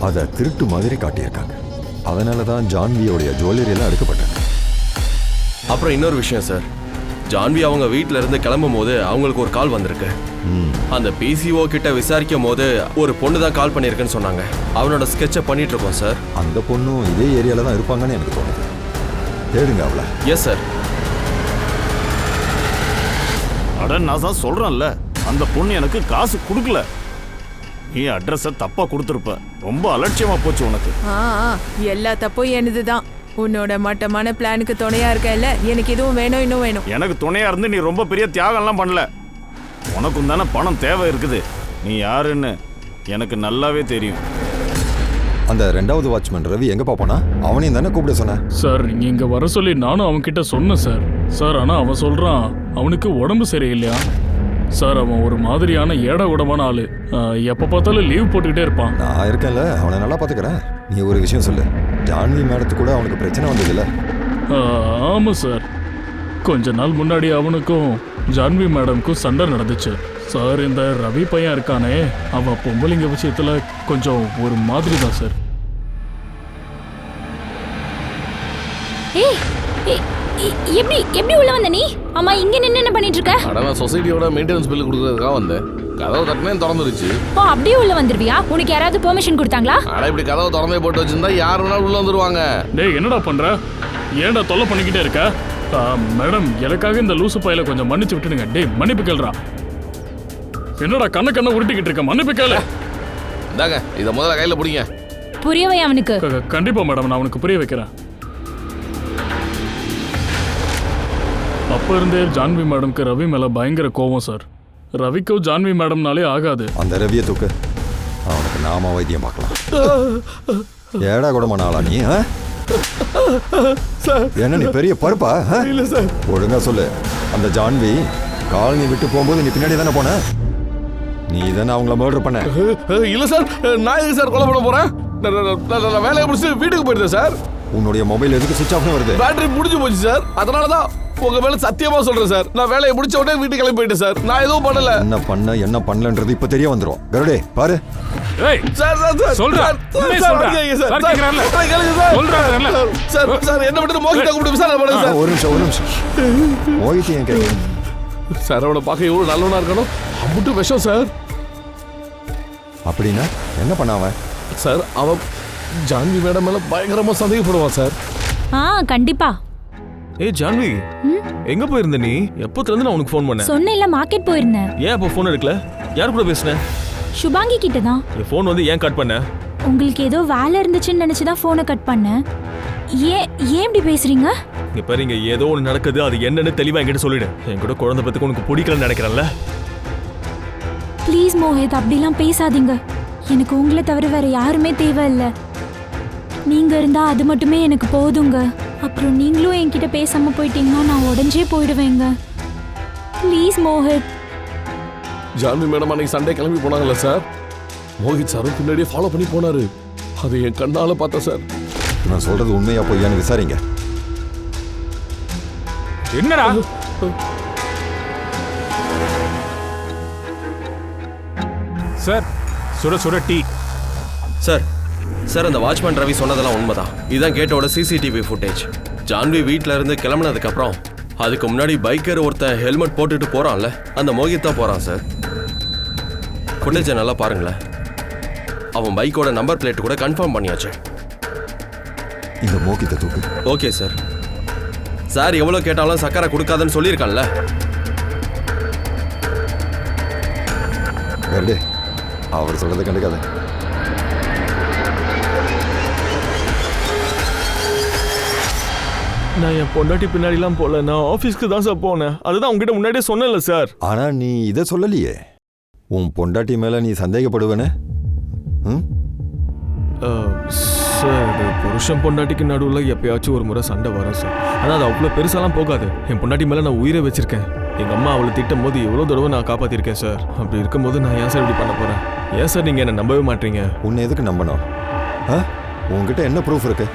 அதை திருட்டு மாதிரி காட்டியிருக்காங்க. அதனால தான் ஜான்வியோடைய ஜுவல்லரி எல்லாம் எடுக்கப்பட்டாங்க. அப்புறம் இன்னொரு விஷயம் சார், ஜான்வி அவங்க வீட்டில இருந்து கிளம்பும் போது அவங்களுக்கு ஒரு கால் வந்திருக்கு. அந்த பிசிஓ கிட்ட விசாரிக்கும் போது ஒரு பொண்ணு தான் கால் பண்ணியிருக்குன்னு சொன்னாங்க. அவனோட ஸ்கெட்சை பண்ணிட்டு இருக்கோம் சார். அந்த பொண்ணும் இதே ஏரியால தான் இருப்பாங்கன்னு எனக்கு தோணுது. தேடுங்க அவளை. Yes sir. அட நான் தான் சொல்றேன்ல, அந்த பொண்ணு எனக்கு காசு கொடுக்கல. நீ அட்ரஸை தப்பா கொடுத்துருப்ப. ரொம்ப அலட்சியமா போச்சு உனக்கு. எல்லா தப்பும் எனதுதான். உன்னோட மட்டமான பிளானுக்கு துணையா இருக்கல. எனக்கு இதுவும் வேணும், இன்னும் வேணும். எனக்கு துணையா இருந்து நீ ரொம்ப பெரிய தியாகம்லாம் பண்ணல. உனக்கும் தானே பணம் தேவை இருக்குது. நீ யாருன்னு எனக்கு நல்லாவே தெரியும். அந்த 2வது வாட்ச்மேன் ரவி எங்க பாப்பானா? அவனையும் தானே கூப்பிட சொன்னேன். சார் இங்க வர சொல்லி நானும் அவன் கிட்ட சொன்னேன் சார். சார் ஆனா அவன் சொல்றான் அவனுக்கு உடம்பு சரியில்லையா சார். அவன் ஒரு மாதிரியான ஏடா கூடமான ஆளு. எப்ப பார்த்தாலும் லீவ் போட்டுக்கிட்டே இருப்பான். நான் இருக்கேன்ல, அவனை நல்லா பாத்துக்கிறேன். நீ ஒரு விஷயம் சொல்லு, ஜான்வி மேடத்து கூட அவனுக்கு பிரச்சனை வந்ததில்ல? ஆமா சார், கொஞ்ச நாள் முன்னாடி அவனுக்கும் ஜான்வி மேடம்க்கும் சண்டை நடந்துச்சு சார். இந்த ரவி பையன் இருக்கானே, அவன் பொம்பளைங்க விஷயத்துல கொஞ்சம் ஒரு மாதிரி தான் சார். எப்படி எப்படி உள்ள வந்த நீ? அம்மா இங்க நின்னு என்ன பண்ணிட்டு இருக்க? அட நான் சொசைட்டியோட மெயின்டெனன்ஸ் பில் கொடுக்கறதுக்காக வந்தேன். கதவு தட்டினே திறந்துருச்சு. ஓ, அப்படியே உள்ள வந்துருவியா? உனக்கு யாராவது பெர்மிஷன் கொடுத்தாங்களா? அட இப்படி கதவு திறந்தே போட்டு வச்சிருந்தா யார் வேணாலும் உள்ள வந்துருவாங்க. டேய் என்னடா பண்ற? ஏன்டா தொல்லை பண்ணிக்கிட்டே இருக்க? மேடம், எனக்காக இந்த லூசு பையில கொஞ்சம் மன்னிச்சு விட்டுடுங்க. டேய் மன்னிப்பு கேளுடா. என்னடா கண்ண உருட்டிக்கிட்டு இருக்க? மன்னிப்பு கேளு. இந்தாங்க, இத முதல்ல கையில பிடிங்க. புரியவை அவனுக்கு. கண்டிப்பா மேடம், நான் அவனுக்கு புரிய வைக்கிறேன். அப்ப இருந்தே ஜான்வி மேடம்க்கு ரவி மேல பயங்கர கோவம் சார். ரவிக்கும் ஜான்வி மேடம்னாலே ஆகாது. அந்த ரவியை தூக்கு, அவனுக்கு நாம வைத்தியம் பார்க்கலாம். ஏடா கூடமான ஆளா நீ? என்ன நீ பெரிய பருப்பா? இல்ல சார். ஒழுங்கா சொல்லு, அந்த ஜான்வி காலனி விட்டு போகும்போது நீ பின்னாடி தானே போன? நீ தானே அவங்கள மர்டர் பண்ண? இல்ல சார், நான் எதுக்கு சார் கொலை பண்ண போறேன்? நான் வேலையை முடிச்சு வீட்டுக்கு போயிட்டேன் சார். உன்னுடைய மொபைல் எதுக்கு சுவிட்ச் ஆஃப்னு வருது? பேட்டரி முடிஞ்சு போச்சு சார், அதனாலதான். உங்க மேல சத்தியமா சொல்றேன் சார், நான் வேலையை முடிச்ச உடனே வீட்டுக்கு கிளம்பி போயிட்டேன் சார். நான் எதுவும் பண்ணல. என்ன பண்ணலன்றது இப்ப தெரிய வந்துரும். கருடே பாரு. ஏய் சார் சார் சார் சொல்றா. உண்மையை சொல்றா. சார் கேக்குறான்ல. சொல்றான்ல. சார் சார் என்ன மட்டும் மோகிதா கூப்பிட்டு விசாரணை பண்ணுங்க சார். ஒரு நிமிஷம். மோகித் ஏன் கேக்குறீங்க? சார் அவனை பார்க்க எவ்வளவு நல்லவனா இருக்கணும், அம்புட்டு விஷம் சார். அப்படின்னா என்ன பண்ணாவன்? சார் அவன் ஜான்வி மேடம் மேல பயங்கரமா சந்தேகப்படுவான் சார். கண்டிப்பா. ஏய் ஜான்வி, எங்க போயிருந்த நீ? எப்பத்துல இருந்து நான் உனக்கு ஃபோன் பண்ணேன்? சொன்னேன்ல மார்க்கெட் போயிருந்தேன். ஏன் அப்போ ஃபோன் எடுக்கல? யார் கூட பேசுன? சுபாங்கி கிட்ட தான். என் ஃபோன் வந்து ஏன் கட் பண்ண? உங்களுக்கு ஏதோ வேலை இருந்துச்சுன்னு நினைச்சு தான் ஃபோனை கட் பண்ணேன். ஏன் இப்படி பேசுறீங்க? இங்க பாருங்க, ஏதோ ஒன்று நடக்குது, அது என்னன்னு தெளிவா என்கிட்ட சொல்லிடு. என் கூட குழந்தை பத்துக்கு உனக்கு பிடிக்கலன்னு நினைக்கிறேன்ல. ப்ளீஸ் மோஹித், அப்படிலாம் பேசாதீங்க. எனக்கு உங்களை தவிர வேற யாருமே தேவையில்லை. நீங்க இருந்தா அது மட்டுமே எனக்கு போதுங்க. அப்புறம் நீங்களும் என்கிட்ட பேசாம போயிட்டீங்கன்னா நான் உடஞ்சே போயிடுவேங்க. ப்ளீஸ் மோஹித். ஜான்வி மேடம் அன்னைக்கு சண்டே கிளம்பி போனாங்கல்ல சார், மோஹித் சாரும் பின்னாடியே ஃபாலோ பண்ணி போனாரு. அதை என் கண்ணால பார்த்தேன் சார். நான் சொல்றது உண்மையா பொய்யான்னு விசாரிங்க. என்னடா சார்? சுட சுட டீ. சார் சார் அந்த வாட்ச்மேன் ரவி சொன்னதெல்லாம் உண்மைதான். இதான் கேட்டோட சிசிடிவி ஃபுட்டேஜ். ஜான்வி வீட்டில இருந்து கிளம்புனதுக்கு அப்புறம் அதுக்கு முன்னாடி பைக்கர் ஒருத்தன் ஹெல்மெட் போட்டுட்டு போறான்ல, அந்த மோகித் தான் போறான் சார். ஃபுட்டேஜை நல்லா பாருங்களேன். அவன் பைக்கோட நம்பர் பிளேட் கூட கன்ஃபார்ம் பண்ணியாச்சு. இந்த மோகித்தை தூக்கு. Okay sir. சார் எவ்வளோ கேட்டாலும் சக்கரை கொடுக்காதுன்னு சொல்லியிருக்கான்ல. கருடே, அவர் சொல்றதை கண்டுக்காத. நான் என் பொண்டாட்டி பின்னாடிலாம் போல, நான் ஆஃபீஸ்க்கு தான் சார் போனேன். அதுதான் உங்ககிட்ட முன்னாடியே சொன்னேன்ல சார். ஆனா நீ இதை சொல்லலையே. உன் பொண்டாட்டி மேல நீ சந்தேகப்படுவேனே? சார், அது புருஷன் பொண்டாட்டிக்கு நடுவில் எப்பயாச்சும் ஒரு முறை சண்டை வரும் சார். ஆனால் அது அவ்வளோ பெருசாலாம் போகாது. என் பொண்டாட்டி மேலே நான் உயிரை வச்சிருக்கேன். எங்கள் அம்மா அவளை திட்டும் போது எவ்வளோ தடவை நான் காப்பாற்றிருக்கேன் சார். அப்படி இருக்கும்போது நான் ஏன் சார் இப்படி பண்ண போகிறேன்? ஏன் சார் நீங்கள் என்னை நம்பவே மாட்டீங்க? உன்னை எதுக்கு நம்பணும்? உங்ககிட்ட என்ன ப்ரூஃப் இருக்கு?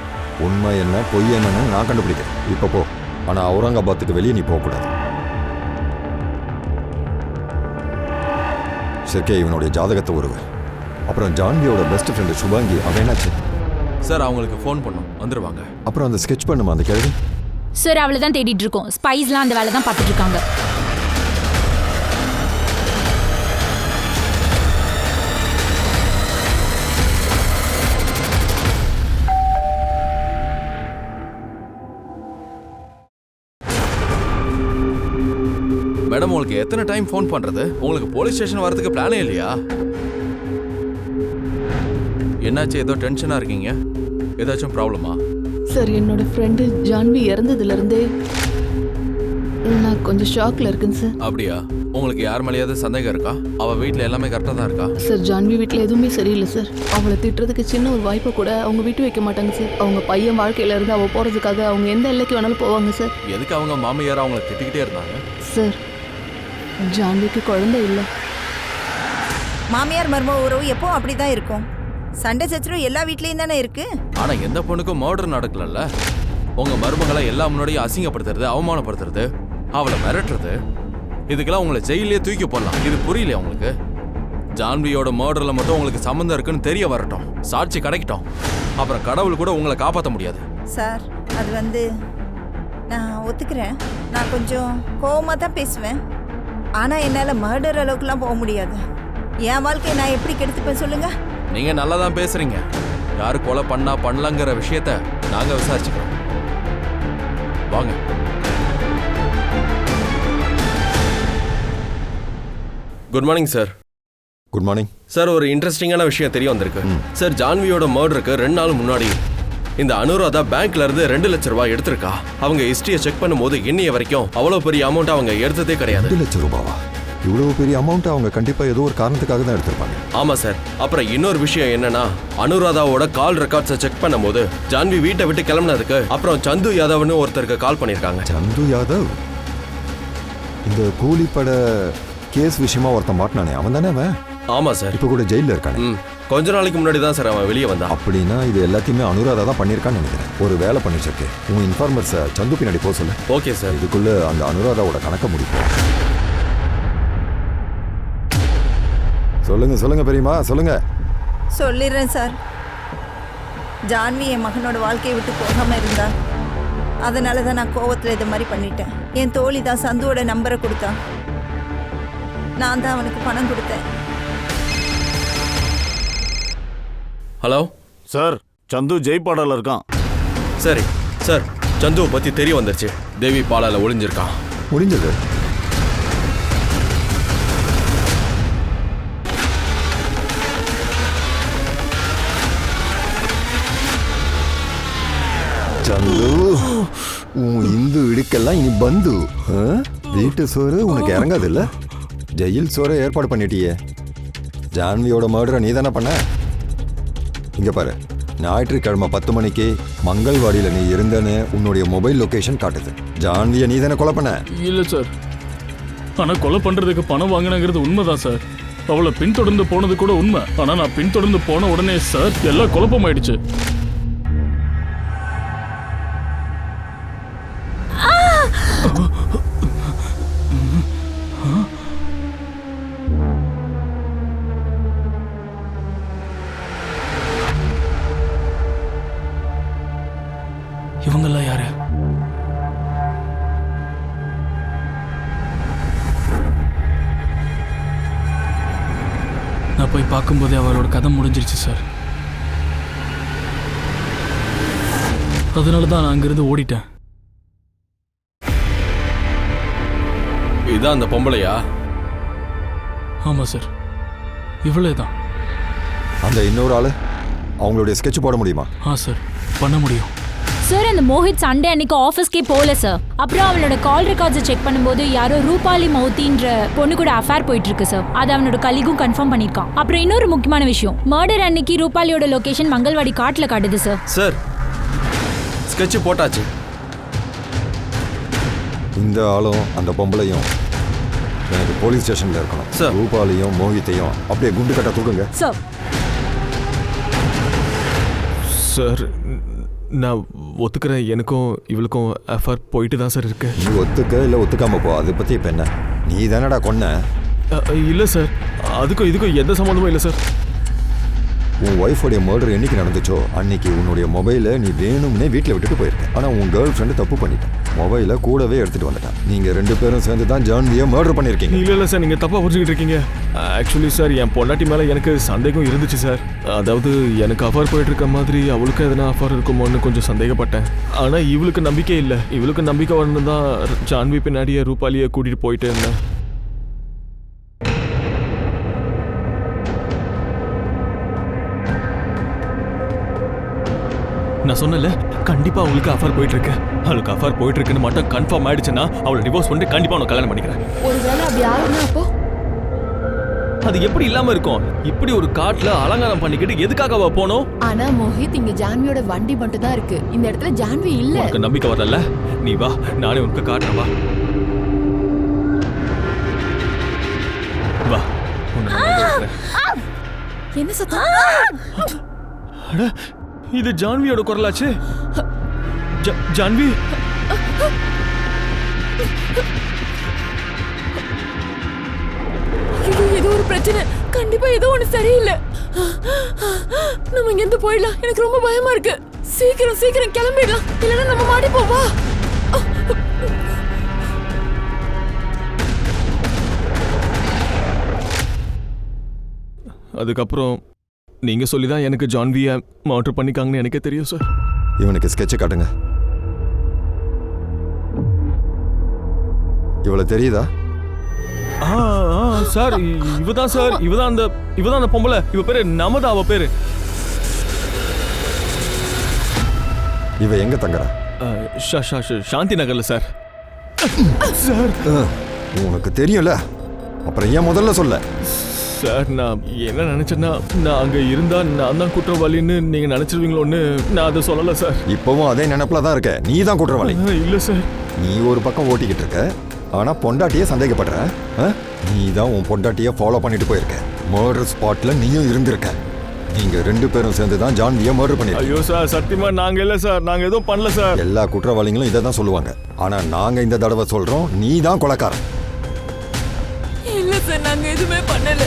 உண்மை என்ன பொய் என்னன்னு நான் கண்டுபிடிக்கிறேன். இப்போ போ. ஆனால் அவுரங்காபாத்துக்கு வெளியே நீ போகக்கூடாது. சரிக்கே, இவனுடைய ஜாதகத்தை உருவு. அப்புறம் ஜான்வியோட பெஸ்ட் ஃப்ரெண்டு சுபாங்கி, அவன் என்னாச்சு? சார் அவங்களுக்கு ஃபோன் பண்ணோம், வந்துருவாங்க. அப்புறம் அந்த ஸ்கெட்ச் பண்ணுமா அந்த கேள்வி? சார் அவளை தான் தேடிட்டு இருக்கோம். ஸ்பைஸ்லாம் அந்த வேலை தான் பார்த்துட்டு இருக்காங்க. மேடம், உங்களுக்கு எத்தனை டைம் ஃபோன் பண்றது? உங்களுக்கு போலீஸ் ஸ்டேஷன் வரதுக்கு பிளானே இல்லையா? என்னாச்சு? ஏதோ டென்ஷனா இருக்கீங்க? ஏதாச்சும் ப்ராப்ளமா? சார், என்னோட ஃப்ரெண்டு ஜான்வி இறந்ததுலேருந்தே நான் கொஞ்சம் ஷாக்ல இருக்கேன் சார். அப்படியா? உங்களுக்கு யார் மேலேயாவது சந்தேகம் இருக்கா? அவ வீட்டில் எல்லாமே கரெக்டாக தான் இருக்கா? சார், ஜான்வி வீட்டில் எதுவுமே சரியில்லை சார். அவளை திட்டுறதுக்கு சின்ன ஒரு வாய்ப்பை கூட அவங்க விட்டு வைக்க மாட்டாங்க சார். அவங்க பையன் வாழ்க்கையில இருந்து அவள் போகிறதுக்காக அவங்க எந்த எல்லைக்கு வேணாலும் போவாங்க சார். எதுக்கு அவங்க மாமியார் அவங்கள திட்டிக்கிட்டே இருந்தாங்க? சார், ஜான்விக்கு குழந்தை இல்லை. மாமியார் மருமக உறவு எப்போ அப்படிதான் இருக்கும். சண்டை சச்சரவு எல்லா வீட்லயும் தானே இருக்கு. ஆனா எந்த பொண்ணுக்கும் மர்டர் நடக்கலல்ல. உங்க மருமகளை எல்லா முன்னாடியும் அசிங்கப்படுத்துறது, அவமானப்படுத்துறது, அவளை மிரட்டுறது, இதுக்கெல்லாம் உங்களை ஜெயிலே தூக்கி போடலாம். இது புரியலையா உங்களுக்கு? ஜான்வியோட மர்டர்ல மட்டும் உங்களுக்கு சம்மந்தம் இருக்குன்னு தெரிய வரட்டும், சாட்சி கிடைக்கட்டும். அப்புறம் கடவுள் கூட உங்களை காப்பாற்ற முடியாது. சார், அது வந்து நான் ஒத்துக்கிறேன். நான் கொஞ்சம் கோவமா தான் பேசுவேன். ஆனா என்னால மர்டர் அளவுக்குலாம் போக முடியாது. என் வாழ்க்கையை நான் எப்படி கெடுத்துப்பேன் சொல்லுங்க? நீங்க நல்லா தான் பேசுறீங்க. யாரு கொலை பண்ணா பண்ணலங்கிற விஷயத்த நாங்க விசாரிச்சுக்கிறோம். வாங்க. Good morning sir. Good morning sir. ஒரு இன்ட்ரெஸ்டிங்கான விஷயம் தெரிய வந்திருக்கு சார். ஜான்வியோட மர்டருக்கு 2 நாள் முன்னாடி இந்த அனுராதா பேங்க்ல இருந்து 2 லட்சம் ரூபாய் எடுத்திருக்கா. அவங்க ஹிஸ்டரியை செக் பண்ணும்போது இன்னைய வரைக்கும் அவ்வளவு பெரிய அமௌண்ட் அவங்க எடுத்ததே கிடையாது. 2 லட்சம் ரூபாவா? இவ்வளவு பெரிய அமௌண்ட் அவங்க கண்டிப்பா ஏதோ ஒரு காரணத்துக்காக தான் எடுத்திருப்பாங்க. ஆமா சார். அப்புறம் இன்னொரு விஷயம் என்னன்னா, அனுராதாவோட கால் ரெக்கார்ட்ஸை செக் பண்ணும்போது ஜான்வி வீட்டை விட்டு கிளம்பினதுக்கு அப்புறம் சந்து யாதவ்னு ஒருத்தருக்கு கால் பண்ணிருக்காங்க. சந்து யாதவ்? இந்த கூலிப்பட கேஸ் விஷயமா ஒருத்தன் மாட்டினானே, அவன் தானே அவன்? ஆமா சார். இப்ப கூட ஜெயில இருக்கானே. கொஞ்ச நாளைக்கு முன்னாடி தான் சார் அவன் வெளியே வந்தான். அப்படின்னா இது எல்லாத்தையுமே அனுராதா தான் பண்ணியிருக்கான்னு நினைக்கிறேன். ஒரு வேலை பண்ணிச்சிருக்கு. உன் இன்ஃபார்மர்ஸை சந்து பின்னாடி போக சொல்லு. Okay sir. இதுக்குள்ள அந்த அனுராதாவோட கணக்க முடிப்போம். சொல்லுங்க பெரியம்மா, சொல்லுங்க. சொல்லிடுறேன் சார். ஜான்வி என் மகனோட வாழ்க்கையை விட்டு போகாம இருந்தா, அதனால தான் நான் கோவத்தில் இது மாதிரி பண்ணிட்டேன். என் தோழி தான் சந்துவோட நம்பரை கொடுத்தான். நான் தான் அவனுக்கு பணம் கொடுத்தேன். ஹலோ சார், சந்து ஜெய்பாடால இருக்கான். சரி சார், சந்துவை பற்றி தெரிய வந்துருச்சு. தேவி பாலால ஒளிஞ்சிருக்கான். முடிஞ்சது. சந்து, உன் இந்து இடுக்கெல்லாம் இனி பந்து. வீட்டு சோறு உனக்கு இறங்காது இல்ல? ஜெயில் சோறு ஏற்பாடு பண்ணிட்டியே. ஜான்வியோட மர்டரை நீ தானே பண்ண? இங்க பாரு, ஞாயிற்றுக்கிழமை 10 மணிக்கு மங்கள்வாடியில் நீ இருந்தேன்னு உன்னுடைய மொபைல் லொகேஷன் காட்டுது. ஜான்வியை நீ தானே கொலை பண்ண? இல்லை சார், ஆனால் கொலை பண்ணுறதுக்கு பணம் வாங்கினங்கிறது உண்மைதான் சார். அவளை பின்தொடர்ந்து போனது கூட உண்மை. ஆனால் நான் பின்தொடர்ந்து போன உடனே சார் எல்லாம் குழப்பமாயிடுச்சு. இவங்கெல்லாம் யாரு? நான் போய் பார்க்கும்போதே அவரோட கதை முடிஞ்சிருச்சு சார். அதனால தான் நான் அங்கிருந்து ஓடிட்டேன். இதான் அந்த பொம்பளையா? ஆமா சார், இவ்வளோ தான். அந்த இன்னொரு ஆளு, அவங்களுடைய ஸ்கெட்ச் போட முடியுமா? சார், பண்ண முடியும் சார். அந்த மோஹித் சண்டே அன்னைக்கு ஆஃபீஸ்க்கே போகல சார். அப்புறம் அவளோட கால் ரெக்கார்ட்ஸை செக் பண்ணும்போது யாரோ ரூபாலி மௌத்தின்ற பொண்ணு கூட அஃபேர் போயிட்டு இருக்கு சார். அது அவனோட கலீகும் கன்ஃபார்ம் பண்ணியிருக்கான். அப்புறம் இன்னொரு முக்கியமான விஷயம், மர்டர் அன்னைக்கு ரூபாலியோட லொகேஷன் மங்கள்வாடி காட்டில் காட்டுது சார். சார், ஸ்கெட்ச் போட்டாச்சு. இந்த ஆளும் அந்த பொம்பளையும் எனக்கு போலீஸ் ஸ்டேஷன்ல இருக்கணும் சார். ரூபாலியும் மோகித்தையும் அப்படியே குண்டு கட்ட தூக்குங்க சார். சார், நான் ஒத்துக்கிறேன். எனக்கும் இவளுக்கும் எஃப்ஆர் போயிட்டு தான் சார் இருக்கு. நீ ஒத்துக்க இல்லை ஒத்துக்காம போ, அதை பற்றி இப்போ என்ன? நீ தானடா கொன்ன? இல்லை சார், அதுக்கும் இதுக்கும் எந்த சம்மந்தமும் இல்லை சார். உன் ஒய்ஃபோடைய மர்டர் என்னைக்கு நடந்துச்சோ அன்னைக்கு உன்னுடைய மொபைலை நீ வேணும்னே வீட்டில் விட்டுட்டு போயிருக்க. ஆனால் உன் கேர்ள் ஃப்ரெண்டு தப்பு பண்ணிட்டான், மொபைலை கூடவே எடுத்துகிட்டு வந்துட்டான். நீங்கள் 2 பேரும் சேர்ந்து தான் ஜான்வியை மர்டர் பண்ணியிருக்கீங்க. இல்லை சார், நீங்கள் தப்பாக புரிஞ்சுக்கிட்டு இருக்கீங்க. ஆக்சுவலி சார், என் பொண்டாட்டி மேலே எனக்கு சந்தேகம் இருந்துச்சு சார். அதாவது எனக்கு அஃபார் போயிட்டு இருக்க மாதிரி அவளுக்கு எதனா அஃபார் இருக்குமோன்னு கொஞ்சம் சந்தேகப்பட்டேன். ஆனால் இவளுக்கு நம்பிக்கை இல்லை. இவளுக்கு நம்பிக்கை வரணும் தான் ஜான்வி பின்னாடியே ரூபாலியை கூட்டிகிட்டு போயிட்டே இருந்தேன். நான் சொன்னல, கண்டிப்பா அவளுக்கு அஃபார் போயிட்டு இருக்கு. அவளுக்கு அஃபார் போயிட்டு இருக்குன்னு மட்டும் கன்ஃபார்ம் ஆயிடுச்சுன்னா அவளை டிவோர்ஸ் பண்ணிட்டு கண்டிப்பா அவனை கல்யாணம் பண்ணிக்கிறேன். ஒருவேளை அப்படி ஆகுனா அப்போ அது எப்படி இல்லாம இருக்கும்? இப்படி ஒரு காட்டுல அலங்காரம் பண்ணிக்கிட்டு எதுக்காக அவ போனோம்? ஆனா மோஹித், இங்க ஜான்வியோட வண்டி மட்டும் தான் இருக்கு. இந்த இடத்துல ஜான்வி இல்ல. உனக்கு நம்பிக்கை வரல? நீ வா, நானே உனக்கு காட்டுறேன். வா, என்ன சத்தம்? இது ஜான்வியோட குரலாச்சு. ஜான்வி, ஏதோ ஒரு பிரச்சனை. கண்டிப்பா ஏதோ ஒண்ணு சரியில்லை. நம்ம இங்க இருந்து போயிடலாம். எனக்கு ரொம்ப பயமா இருக்கு. சீக்கிரம் சீக்கிரம் கிளம்பிடலாம், இல்லைன்னா நம்ம மாட்டிப்போம். வா. அதுக்கப்புறம் நீங்க சொல்லிதான் எனக்கு ஜான்வியை மர்டர் பண்ணிக்காங்கன்னு எனக்கே தெரியும் சார். இவனுக்கு ஸ்கெட்சை காட்டுங்க. இவளை தெரியுதா? சார், இவதான் சார். இவதான் அந்த பொம்பளை. இவ பேரு நமதா. அவ பேரு. இவ எங்க தங்குறா? சாந்தி நகர்ல சார். சார், உனக்கு தெரியும்ல, அப்புறம் ஏன் முதல்ல சொல்ல? சார், நான் என்ன நினைச்சேன்னா, நான் அங்க இருந்தா நான் தான் குற்றவாளின்னு நீங்க நினைச்சிருவீங்களோன்னு நான் அதை சொல்லல சார். இப்பவும் அதே நினைப்புல தான் இருக்க. நீ தான் குற்றவாளி. இல்ல சார். நீ ஒரு பக்கம் ஓட்டிக்கிட்டு இருக்க, ஆனா பொண்டாட்டியே சந்தேகப்படுற. நீ தான் உன் பொண்டாட்டியை ஃபாலோ பண்ணிட்டு போயிருக்க. மர்டர் ஸ்பாட்ல நீயும் இருந்திருக்க. நீங்க 2 பேரும் சேர்ந்து தான் ஜான்வியை மர்டர் பண்ணிருக்கீங்க. ஐயோ சார், சத்தியமா நாங்க இல்ல சார், நாங்க எதுவும் பண்ணல சார். எல்லா குற்றவாளிகளும் இதை தான் சொல்லுவாங்க. ஆனா நாங்க இந்த தடவை சொல்றோம், நீ தான் கொலைக்காரன். இல்ல சார், நாங்க எதுவுமே பண்ணல.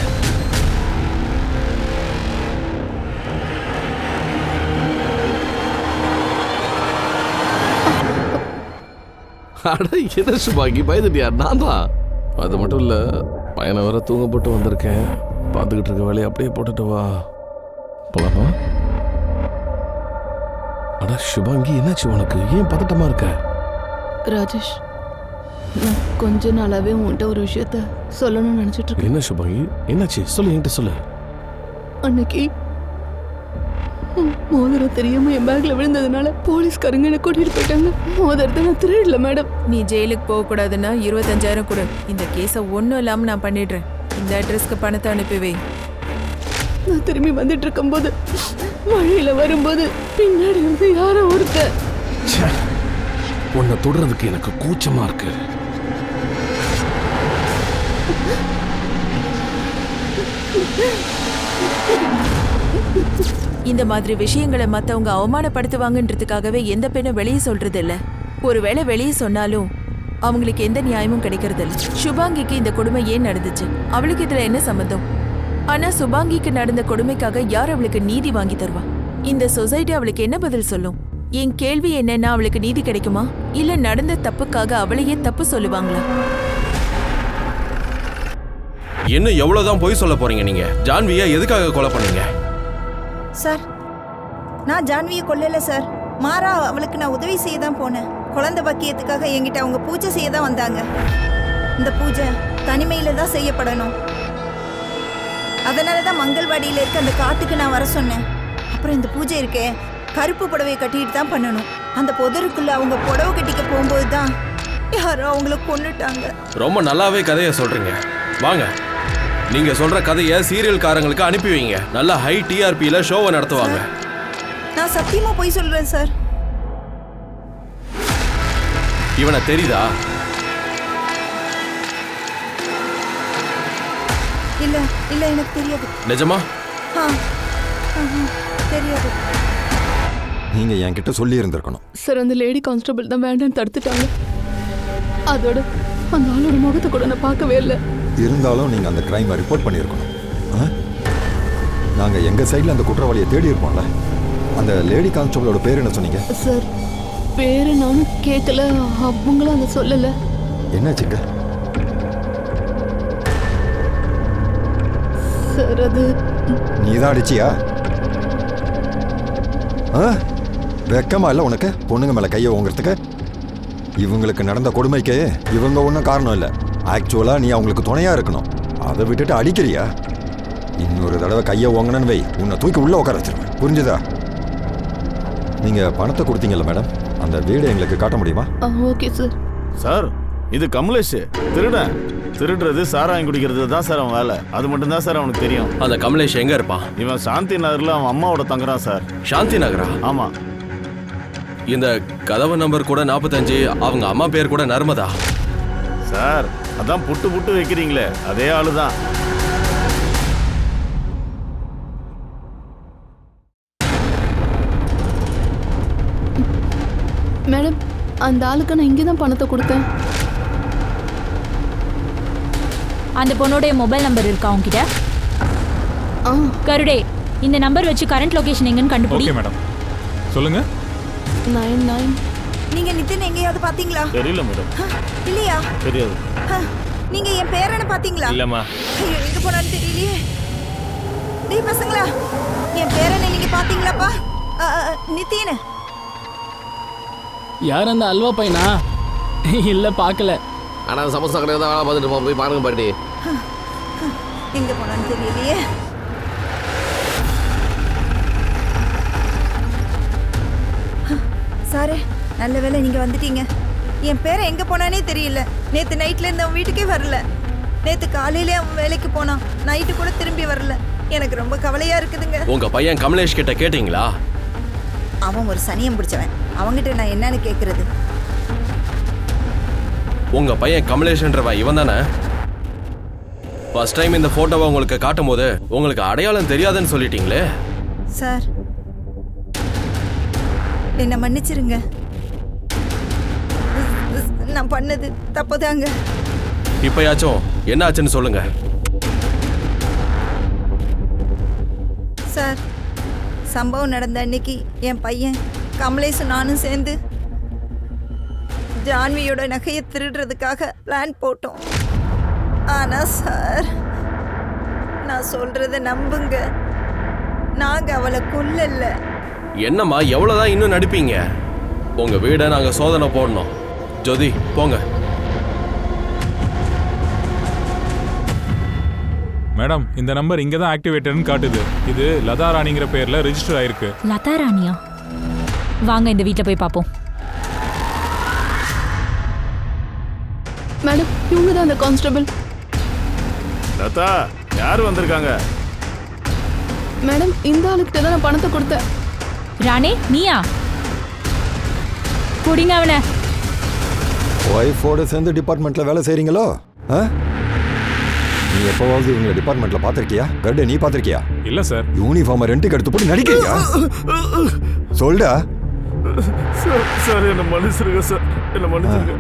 அட என்ன சுபாங்கி, பயந்துட்டியா? நான் தான். அது மட்டும் இல்ல, பையனை வேற தூங்க போட்டு வந்திருக்கேன். பார்த்துக்கிட்டு இருக்க வேலையை அப்படியே போட்டுட்டு வா போலாமா? அட சுபாங்கி, என்னாச்சு உனக்கு? ஏன் பதட்டமா இருக்க? ராஜேஷ், நான் கொஞ்ச நாளாவே உன்கிட்ட ஒரு விஷயத்த சொல்லணும்னு நினைச்சிட்டு இருக்கேன். என்ன சுபாங்கி, என்னாச்சு? சொல்லு, என்கிட்ட சொல்லு. அன்னைக்கு மோதிரம் தெரியாம என் பேக்ல விழுந்ததுனால போலீஸ்காரங்க என்ன கூட்டிட்டு போயிட்டாங்க. மோதிரத்தை நான் திருடல மேடம். நீ ஜெயிலுக்கு போக கூடாதுன்னா 25,000 கொடு. இந்த கேஸை ஒன்றும் இல்லாம நான் பண்ணிடுறேன். இந்த அட்ரஸ்க்கு பணத்தை அனுப்பி வை. நான் திரும்பி வந்துட்டு இருக்கும்போது வழியில வரும்போது பின்னாடி வந்து யாரோ ஒருத்தர். உன்னை தொடுறதுக்கு எனக்கு கூச்சமா இருக்கு. இந்த மாதிரி விஷயங்களை மத்தவங்க அவமானப்படுத்துவாங்கன்றதுக்காகவே எந்த பெண்ணும் வெளியே சொல்றது இல்ல. ஒருவேளை வெளியே சொன்னாலும் அவங்களுக்கு எந்த நியாயமும் கிடைக்கிறது இல்ல. சுபாங்கிக்கு இந்த கொடுமை ஏன் நடந்துச்சு? அவளுக்கு இதுல என்ன சம்பந்தம்? ஆனா சுபாங்கிக்கு நடந்த கொடுமைக்காக யார் அவளுக்கு நீதி வாங்கி தருவா? இந்த சொசைட்டி அவளுக்கு என்ன பதில் சொல்லும்? என் கேள்வி என்னன்னா, அவளுக்கு நீதி கிடைக்குமா, இல்ல நடந்த தப்புக்காக அவளையே தப்பு சொல்லுவாங்களா? இன்னும் எவ்வளவுதான் பொய் சொல்ல போறீங்க நீங்க? ஜான்வியை எதுக்காக கொலை பண்ணீங்க? சார், நான் ஜான்வியை கொல்லல சார். மாறா அவளுக்கு நான் உதவி செய்ய தான் போனேன். குழந்தை பக்கியத்துக்காக என்கிட்ட அவங்க பூஜை செய்ய தான் வந்தாங்க. இந்த பூஜை தனிமையில தான் செய்யப்படணும். அதனால தான் மங்கள்வாடியில் இருக்க அந்த காட்டுக்கு நான் வர சொன்னேன். அப்புறம் இந்த பூஜை இருக்கே, கருப்பு புடவையை கட்டிட்டு தான் பண்ணணும். அந்த புதருக்குள்ள அவங்க புடவை கட்டிக்க போகும்போது தான் யாரோ அவங்கள கொன்னுட்டாங்க. ரொம்ப நல்லாவே கதையை சொல்றீங்க. வாங்க, நீங்க சொல்ற கதையை சீரியல் காரங்களுக்கு அனுப்பி வைங்க. நல்ல ஹை டிஆர்பியில ஷோவை நடத்துவாங்க. நான் சத்தியமா போய் சொல்றேன் சார். இவனை தெரியுதா? இல்ல இல்ல, எனக்கு தெரியாது. நிஜமா? தெரியாது. நீங்க என்கிட்ட சொல்லி இருந்திருக்கணும். சார், அந்த லேடி கான்ஸ்டபிள் தான் வேண்டான்னு தடுத்துட்டாங்க. அதோட அந்த ஆளோட முகத்தை கூட நான் பார்க்கவே இல்லை. இருந்தாலும் நீங்க அந்த கிரைமை ரிப்போர்ட் பண்ணியிருக்கணும். நாங்க எங்க சைட்ல அந்த குற்றவாளியை தேடி இருப்போம்ல. அந்த லேடி கான்ஸ்டபிளோட பேர் என்ன சொன்னீங்க? சார், பேரு நானும் கேட்கல, அவங்களும் அதை சொல்லல. என்னாச்சுங்க சார்? அது நீதான் அடிச்சியா? வெக்கமா இல்லை உனக்கு பொண்ணுங்க மேல கையை ஓங்குறதுக்கு? இவங்களுக்கு நடந்த கொடுமைக்கு இவங்க ஒன்றும் காரணம் இல்லை. ஆக்சுவலா நீ அவங்களுக்கு துணையா இருக்கணும். அதை விட்டுட்டு அடிக்கிறியா? இன்னொரு தடவை கையை ஓங்கணும்னு வை, உன்னை தூக்கி உள்ள உட்கார வச்சிருவேன். புரிஞ்சுதா? நீங்க பணத்தை கொடுத்தீங்கல்ல மேடம், அந்த வீடை எங்களுக்கு காட்ட முடியுமா? Okay sir. சார், இது கமலேஷ் திருடன். திருடுறது சாராயம் குடிக்கிறது தான் சார் அவன் வேலை. அது மட்டும் தான் சார் அவனுக்கு தெரியும். அந்த கமலேஷ் எங்க இருப்பான்? இவன் சாந்தி நகர்ல அவன் அம்மாவோட தங்குறான் சார். சாந்தி நகரா? ஆமா. இந்த கதவு நம்பர் கூட 45, அவங்க அம்மா பேர் கூட நர்மதா. சார், அதான் புட்டு புட்டு வைக்கிறீங்களே, அதே ஆளுதான். மேடம், அந்த ஆளுக்கு நான் இங்கே தான் பணத்தை கொடுத்தேன். அந்த பொண்ணோடைய மொபைல் நம்பர் இருக்கா உங்ககிட்ட? கருடே, இந்த நம்பர் வச்சு கரண்ட் லொகேஷன் எங்கன்னு கண்டுபிடி. ஓகே மேடம், சொல்லுங்க. 99. நீங்க நிதின் எங்கேயாவது பாத்தீங்களா? தெரியல மேடம். இல்லையா? தெரியாது. நீங்க என் பேரனை பாத்தீங்களா? இல்லம்மா. ஐயோ, எங்க போனான்னு தெரியலையே. டேய் பசங்களா, என் பேரனை நீங்க பாத்தீங்களாப்பா? நிதின். யார் அந்த அல்வா பையனா? இல்ல பார்க்கல. ஆனா சமோசா கடையில் தான் வேலை பார்த்துட்டு போய் பாருங்க பாட்டி. எங்க போனான்னு தெரியலையே. சாரே, நல்ல வேளை நீங்க வந்துட்டீங்க. என் பேரை எங்க போனானே தெரியல. நேத்து நைட்ல இருந்து அவன் வீட்டுக்கே வரல. நேத்து காலையிலே அவன் வேலைக்கு போனான். நைட்டு கூட திரும்பி வரல. எனக்கு ரொம்ப கவலையா இருக்குதுங்க. உங்க பையன் கமலேஷ் கிட்ட கேட்டீங்களா? அவன் ஒரு சனியம் பிடிச்சவன். அவங்கிட்ட நான் என்னன்னு கேக்குறது? உங்க பையன் கமலேஷ்ன்றவன் இவன் தானே? ஃபர்ஸ்ட் டைம் இந்த போட்டோவை உங்களுக்கு காட்டும் போது உங்களுக்கு அடையாளம் தெரியாதுன்னு சொல்லிட்டீங்களே. சார் என்னை மன்னிச்சிருங்க. நான் பண்ணது தப்புதாங்க. இப்பயாச்சும் என்ன ஆச்சுன்னு சொல்லுங்க. சார் சம்பவம் நடந்த அன்னைக்கு என் பையன் கமலேஷும் நானும் சேர்ந்து ஜான்வியோட நகையை திருடுறதுக்காக பிளான் போட்டோம். ஆனால் சார் நான் சொல்றத நம்புங்க, நாங்கள் அவளை கொல்லல. என்னம்மா எவ்வளோதான் இன்னும் நடிப்பீங்க? உங்க வீடை நாங்கள் சோதனை போடணும். ஜோதி போங்க. மேடம், இந்த நம்பர் இங்கே தான் ஆக்டிவேட்டட்னு காட்டுது. இது லதா ராணிங்கிற பேர்ல ரெஜிஸ்டர் ஆயிருக்கு. லதா ராணியா? வாங்க இந்த வீட்டில் போய் பார்ப்போம். மேடம், இவங்க தான் அந்த கான்ஸ்டபிள். லதா, யார் வந்திருக்காங்க? மேடம், இந்த ஆளுக்கிட்ட தான் நான் பணத்தை கொடுத்தேன். ராணே, நீயா? குடிங்க அவனை. ஒய்ஃபோட சேர்ந்து டிபார்ட்மெண்ட்ல வேலை செய்றீங்களோ? நீ எப்பவாவது இவங்க டிபார்ட்மெண்ட்ல பாத்திருக்கியா? கர்டு, நீ பாத்திருக்கியா? இல்ல சார். யூனிஃபார்ம் ரெண்டுக்கு எடுத்து போட்டு நடிக்கிறியா? சொல்டா. சார் என்ன மன்னிச்சிருங்க சார், என்ன மன்னிச்சிருங்க.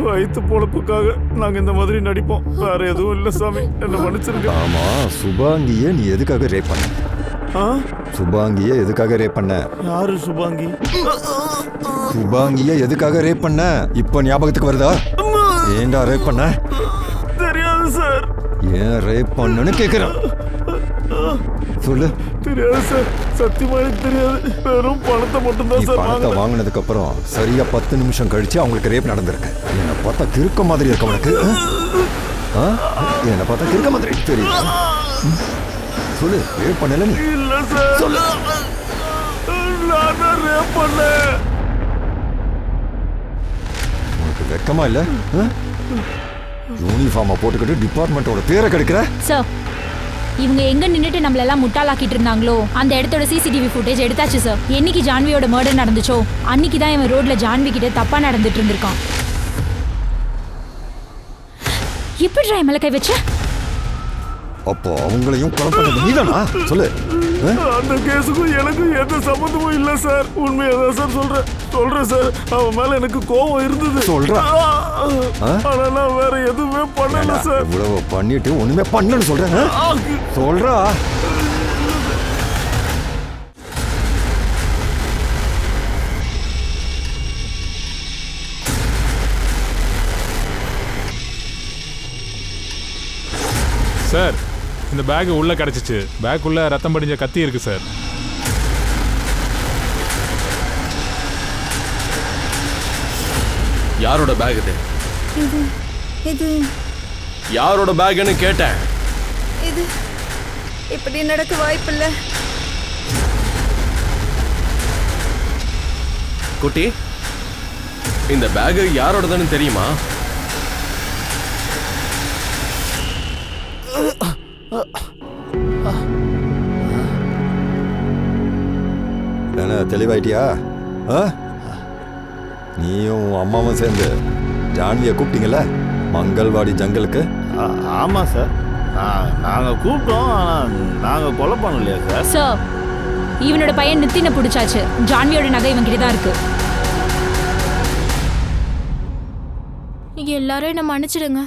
வயிற்று பொழப்புக்காக நாங்க இந்த மாதிரி நடிப்போம், வேற எதுவும் இல்ல சாமி, என்ன மன்னிச்சிருங்க. ஆமா, சுபாங்கியை நீ எதுக்காக ரேப் பண்ண? சுபாங்கியை எதுக்காக ரேப் பண்ண? யாரு சுபாங்கி? சுபாங்கியை எதுக்காக ரேப் பண்ண? இப்ப ஞாபகத்துக்கு வருதா? ஏன்டா ரேப் பண்ண? தெரியாது சார். ஏன் ரேப் பண்ணன்னு கேக்குறேன், சொல்லு. தெரியாது சார், சத்தியமா எனக்கு தெரியாது. வெறும் பணத்தை மட்டும் தான் சார். பணத்தை வாங்கினதுக்கு அப்புறம் சரியா 10 நிமிஷம் கழிச்சு அவங்களுக்கு ரேப் நடந்திருக்கு. என்னை பார்த்தா கிறுக்க மாதிரி இருக்க உனக்கு? என்னை பார்த்தா கிறுக்க மாதிரி தெரியும். சொல்லு, ரேப் பண்ணல நீ? இல்ல சார், சொல்லு. நான் தான் ரேப் பண்ணேன். உனக்கு வெக்கமா இல்ல? யூனிஃபார்மை போட்டுக்கிட்டு டிபார்ட்மெண்டோட பேரை கெடுக்கிற? சார், இவங்க எங்க நின்னுட்டு நம்மள எல்லாம் முட்டாளாக்கிட்டு இருந்தாங்களோ அந்த இடத்தோட சிசிடிவி ஃபுட்டேஜ் எடுத்தாச்சு சார். என்னைக்கு ஜான்வியோட மர்டர் நடந்துச்சோ அன்னைக்கு தான் இவன் ரோட்ல ஜான்வி கிட்ட தப்பா நடந்துட்டு இருந்திருக்கான். எப்படி மேல கை வச்ச? அப்போ அவங்களையும் கொலை பண்ணது நீதானா? சொல்லு. அந்த கேஸுக்கும் எனக்கு எந்த சம்பந்தமும் இல்ல சார். உண்மையா தான் சார் சொல்றேன் சார். அவன் மேல எனக்கு கோபம் இருந்தது. சொல்றேன். ஆனா நான் வேற எதுவுமே பண்ணல சார். இவ்வளவு பண்ணிட்டு ஒண்ணுமே பண்ணலன்னு சொல்றேன். சொல்றா. சார், இந்த பேக் உள்ள கிடைச்சிச்சு. பேக் உள்ள ரத்தம் படிஞ்ச கத்தி இருக்கு சார். யாரோட பேக் இது? இது யாரோட பேக்னு கேட்டேன். இது இப்படி நடக்க வாய்ப்பில்லை. குட்டி, இந்த பேக் யாரோடதுன்னு தெரியுமா? என்ன தெளிவாயிட்டியா? நீயும் அம்மாவும் சேர்ந்து ஜான்வியை கூப்பிட்டீங்கல்ல மங்கள்வாடி ஜங்கலுக்கு? ஆமா சார், நாங்க கூப்பிட்டோம், ஆனா நாங்க கொலை பண்ணலையா சார்? சார், இவனோட பையன் நித்தினை பிடிச்சாச்சு. ஜான்வியோட நகை இவன் கிட்ட தான் இருக்கு. எல்லாரும் என்ன மன்னிச்சிடுங்க.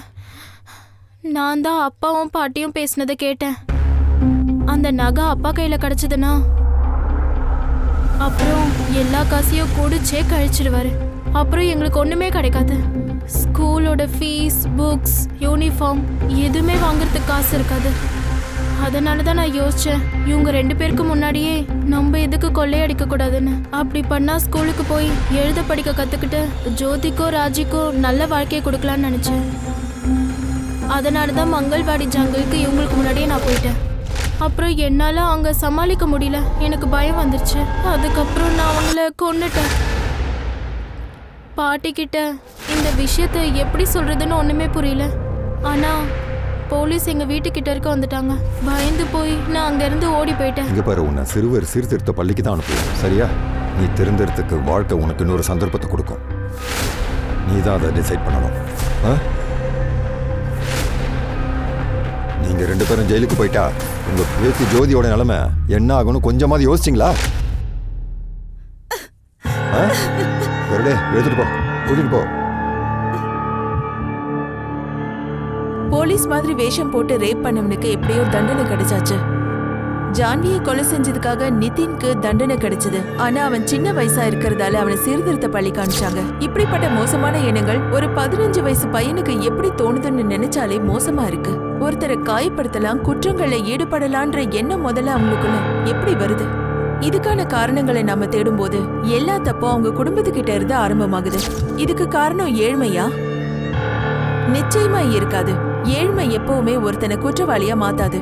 நான் தான் அப்பாவும் பாட்டியும் பேசினதை கேட்டேன். அந்த நகை அப்பா கையில கிடைச்சதுன்னா அப்புறம் எல்லா காசையும் கூடிச்சே கழிச்சிடுவாரு. அப்புறம் எங்களுக்கு ஒண்ணுமே கிடைக்காது. ஸ்கூலோட ஃபீஸ், புக்ஸ், யூனிஃபார்ம் எதுவுமே வாங்குறதுக்கு காசு இருக்காது. அதனால தான் நான் யோசிச்சேன், இவங்க 2 பேருக்கு முன்னாடியே நம்ம எதுக்கு கொள்ளையடிக்க கூடாதுன்னு. அப்படி பண்ணா ஸ்கூலுக்கு போய் எழுத படிக்க கத்துக்கிட்டு ஜோதிக்கோ ராஜிக்கோ நல்ல வாழ்க்கையை கொடுக்கலான்னு நினைச்சேன். அதனால தான் மங்கள்வாடி ஜங்கலுக்கு இவங்களுக்கு முன்னாடியே நான் போயிட்டேன். அப்புறம் என்னால் அங்கே சமாளிக்க முடியல, எனக்கு பயம் வந்துருச்சு. அதுக்கப்புறம் நான் அவங்கள கொன்னுட்டேன். பாட்டிக்கிட்ட இந்த விஷயத்தை எப்படி சொல்றதுன்னு ஒன்றுமே புரியல. ஆனால் போலீஸ் எங்கள் வீட்டுக்கிட்ட இருக்க வந்துட்டாங்க. பயந்து போய் நான் அங்கேருந்து ஓடி போயிட்டேன். இங்கே பாரு, உன்னை சிறுவர் சீர்திருத்த பள்ளிக்கு தான் அனுப்புவோம், சரியா? நீ திருந்துறதுக்கு வாழ்க்கை உனக்கு இன்னொரு சந்தர்ப்பத்தை கொடுக்கும். நீ தான் அதை டிசைட் பண்ணணும். நீங்க 2 பேரும் ஜெயிலுக்கு போயிட்டா உங்க பேத்தி ஜோதியோட நிலைமை என்ன ஆகும்னு கொஞ்சமாவது யோசிச்சிங்களா? கருடே, எடுத்துட்டு போ, கூட்டிட்டு போ. போலீஸ் மாதிரி வேஷம் போட்டு ரேப் பண்ணவனுக்கு எப்படியோ தண்டனை கிடைச்சாச்சு. ஜான்வியை கொலை செஞ்சதுக்காக நிதின்க்கு தண்டனை கிடைச்சது. ஆனா அவன் சின்ன வயசா இருக்கிறதால அவனை சீர்திருத்த பள்ளி காமிச்சாங்க. இப்படிப்பட்ட மோசமான எண்ணங்கள் ஒரு 15 வயசு பையனுக்கு எப்படி தோணுதுன்னு நினைச்சாலே மோசமா இருக்கு. ஒருத்தரை காயப்படுத்தலாம், குற்றங்களை ஈடுபடலான்ற எண்ணம் முதல்ல அவங்களுக்குள்ள எப்படி வருது? இதுக்கான காரணங்களை நாம தேடும்போது எல்லா தப்பும் அவங்க குடும்பத்துக்கிட்ட இருந்து ஆரம்பமாகுது. இதுக்கு காரணம் ஏழ்மையா? நிச்சயமா இருக்காது. ஏழ்மை எப்பவுமே ஒருத்தனை குற்றவாளியா மாத்தாது.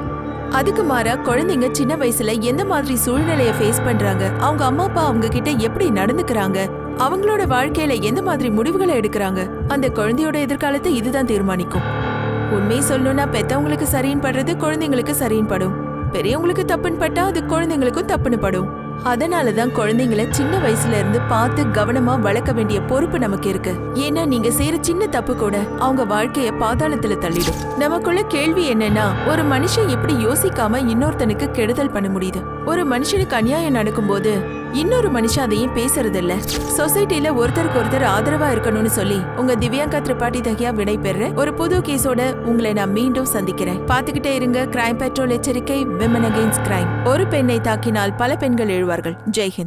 அதுக்கு மாறா குழந்தைங்க சின்ன வயசுல எந்த மாதிரி சூழ்நிலைய ஃபேஸ் பண்றாங்க, அவங்க அம்மா அப்பா அவங்க கிட்ட எப்படி நடந்துக்கிறாங்க, அவங்களோட வாழ்க்கையில எந்த மாதிரி முடிவுகளை எடுக்கிறாங்க, அந்த குழந்தையோட எதிர்காலத்தை இதுதான் தீர்மானிக்கும். உண்மையை சொல்லணும்னா பெத்தவங்களுக்கு சரின்னு படுறது குழந்தைங்களுக்கு சரின்னு படும். பெரியவங்களுக்கு தப்புன்னு பட்டா அது குழந்தைங்களுக்கும் தப்புன்னு படும். அதனாலதான் குழந்தைங்களை சின்ன வயசுல இருந்து பார்த்து கவனமா வளர்க்க வேண்டிய பொறுப்பு நமக்கு இருக்கு. ஏன்னா நீங்க செய்யற சின்ன தப்பு கூட அவங்க வாழ்க்கைய பாதாளத்துல தள்ளிடும். நமக்குள்ள கேள்வி என்னன்னா, ஒரு மனுஷன் எப்படி யோசிக்காம இன்னொருத்தனுக்கு கெடுதல் பண்ண முடியுது? ஒரு மனுஷனுக்கு அநியாயம் நடக்கும்போது இன்னொரு மனுஷன் அதையும் பேசுறது இல்ல. சொசைட்டில ஒருத்தருக்கு ஒருத்தர் ஆதரவா இருக்கணும்னு சொல்லி உங்க திவ்யாங்கா திரிபாடி தஹியா விடை பெற ஒரு புது கேஸோட உங்களை நான் மீண்டும் சந்திக்கிறேன். பாத்துக்கிட்டே இருங்க கிரைம் பெட்ரோல் எச்சரிக்கை, விமன் அகெயின்ஸ்ட் கிரைம். ஒரு பெண்ணை தாக்கினால் பல பெண்கள் எழுவார்கள். ஜெய்ஹிந்த்.